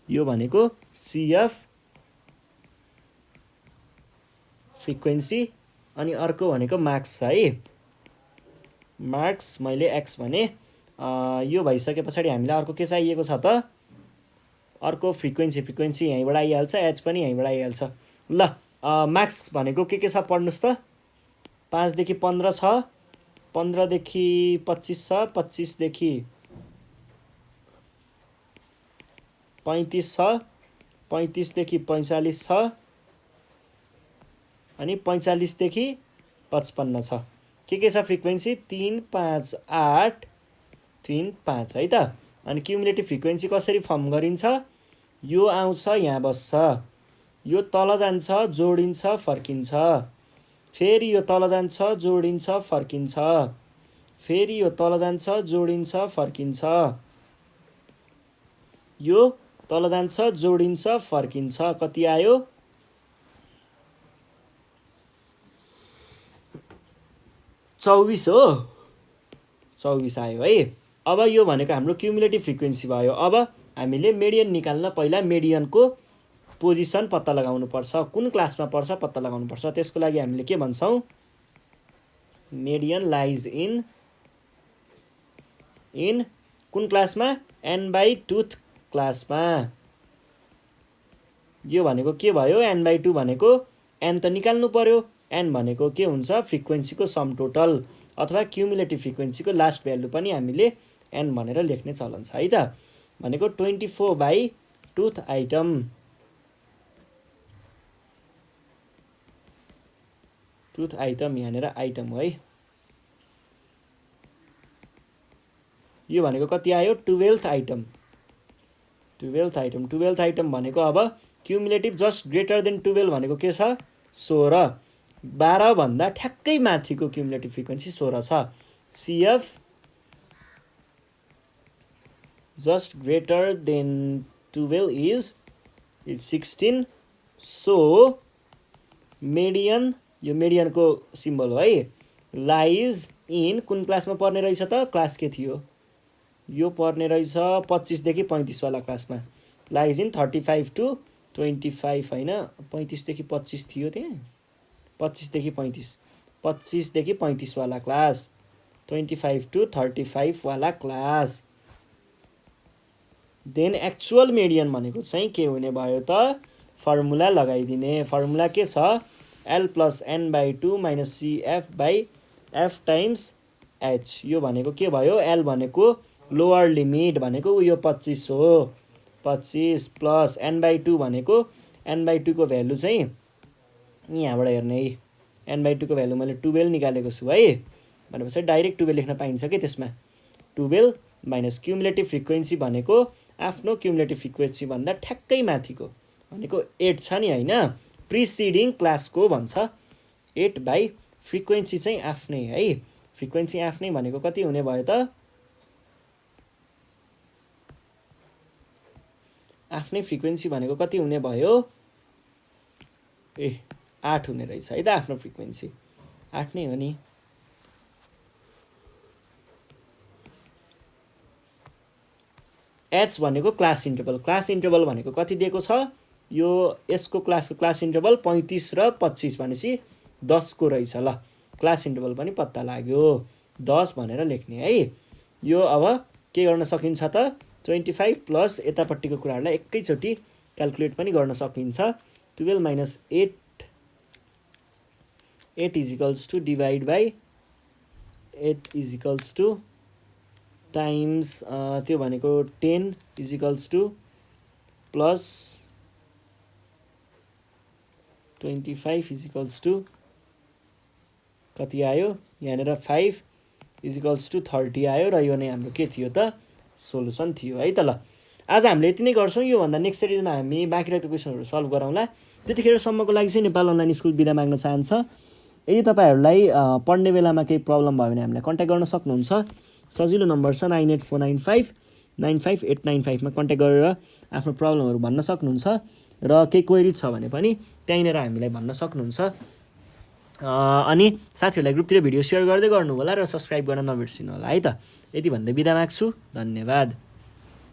Speaker 1: यो भनेको CF फ्रिक्वेन्सी, अनि अर्को भनेको मार्क्स है। मार्क्स मैले x भने, यो भइसके पछाडि हामीलाई अर्को के चाहिएको छ त, अर्को फ्रिक्वेन्सी यहीँबाट आइहाल्छ, एच पनि यहीँबाट आइहाल्छ। ल मार्क्स भनेको के छ पढ्नुहोस् त। 5 देखि 15 छ, 15 देखि 25 छ, 25 देखि 35 छ, 35 देखि 45 छ, अनि 45 देखि 55 छ। के छ फ्रिक्वेन्सी, 3, 5, 8, 3, 5 है त। अनि क्युमुलेटिभ फ्रिक्वेन्सी कसरी फर्म गरिन्छ, यो आउँछ यहाँ बस्छ, यो तल जान्छ जोडिन्छ फर्किन्छ, फेरि यो तल जान्छ जोडिन्छ फर्किन्छ, फेरि यो तल जान्छ जोडिन्छ फर्किन्छ, यो तल जान्छ जोडिन्छ फर्किन्छ। कति आयो, 24 हो, 24 आयो है। अब यो भनेको हाम्रो क्युमुलेटिभ फ्रिक्वेन्सी भयो। अब हामीले मेडियन निकाल्न पहिला मेडियनको पोजिसन पत्ता लगाउनु पर्छ, कुन क्लासमा पर्छ पत्ता लगाउनु पर्छ। त्यसको लागि हामीले के भन्छौँ, मेडियन लाइज इन कुन क्लासमा, n/2 क्लासमा। यो भनेको के भयो, n/2 भनेको n त निकाल्नु पर्यो। n भनेको के हुन्छ, फ्रिक्वेन्सीको सम टोटल अथवा क्युमुलेटिभ फ्रिक्वेन्सीको लास्ट भ्यालु पनि हामीले n भनेर लेख्ने चलन छ है त। भनेको 24/2 आइटम, टुथ आइटम यहाँनिर आइटम हो है। यो भनेको कति आयो, 12th आइटम। 12th आइटम भनेको अब क्युमुलेटिभ जस्ट ग्रेटर देन 12 भनेको के छ 16 12 भन्दा ठ्याक्कै माथिको क्युमुलेटिभ फ्रिक्वेन्सी 16 छ CF just greater than 12 is 16 so median यो median को सिम्बल हो है lies in कुन क्लासमा पर्ने रहेछ त क्लास के थियो यो पर्ने रहेछ 25 देखि 35 वाला क्लासमा lies in 35 to 25 हैन 35 देखि 25 थियो त्यहाँ 25 देखि 35 25 देखि 35 वाला क्लास 25 to 35 वाला क्लास देन एक्चुअल मेडियन भनेको चाहिँ के हुने भयो त फर्मुला लगाइदिने फर्मुला के छ L plus n by 2 minus CF by F times H यो भनेको के भयो L भनेको लोअर लिमिट भनेको यो 25 हो 25 प्लस n by 2 भनेको n by 2 को भ्यालु चाहिँ यहाँबाट हेर्ने है n by 2 को भ्यालु मैले 12 निकालेको छु है भनेपछि डाइरेक्ट 12 लेख्न पाइन्छ के त्यसमा 12 माइनस क्युमुलेटिभ फ्रिक्वेन्सी भनेको आफ्नो क्युमुलेटिभ फ्रिक्वेन्सी भन्दा ठ्याक्कै माथिको भनेको 8 छ नि हैन प्रिसिडिङ क्लासको भन्छ 8 बाइ फ्रिक्वेन्सी चाहिँ आफ्नै है फ्रिक्वेन्सी आफ्नै भनेको कति हुने भयो त आफ्नै फ्रिक्वेन्सी भनेको कति हुने भयो 8 हुने रहेछ है त आफ्नो फ्रिक्वेन्सी 8 नै हो नि H भनेको क्लास इन्टरभल भनेको कति दिएको छ यो यसको क्लासको क्लास इन्टरभल 35 र 25 भनेपछि 10 को रहेछ ल क्लास इन्टरभल पनि पत्ता लाग्यो 10 भनेर लेख्ने है यो अब के गर्न सकिन्छ त 25 प्लस यतापट्टिको कुराहरुलाई एकैचोटी क्याल्कुलेट पनि गर्न सकिन्छ 12 minus 8 is equals to divide by 8 is equals to times त्यो भनेको 10 is equals to plus 25 is equals to कति आयो यहाँनेर 5 is equals to 30 आयो र यो नै हाम्रो के थियो त सोलुसन थियो है त ल आज हामीले यति नै गर्छौं यो भन्दा नेक्स्ट सिरिजमा हामी बाँकी रहेको क्वेशनहरु सल्भ गरौँला त्यतिखेर सम्मको लागि चाहिँ नेपाल अनलाइन स्कुल बिदा माग्न चाहन्छ यदि तपाईहरुलाई पढ्ने बेलामा केही प्रब्लम भयो भने हामीलाई कन्ट्याक्ट गर्न सक्नुहुन्छ सजिलो नम्बर छ 9849595895 मा कन्ट्याक्ट गरेर आफ्नो प्रब्लमहरु भन्न सक्नुहुन्छ र केही क्वेरी छ भने पनि त्यहीँनेर हामीलाई भन्न सक्नुहुन्छ अनि साथीहरुलाई ग्रुपतिर भिडियो शेयर गर्दै गर्नु होला र सब्स्क्राइब गर्न नबिर्सिनु होला है त यति भन्दै बिदा माग्छु धन्यवाद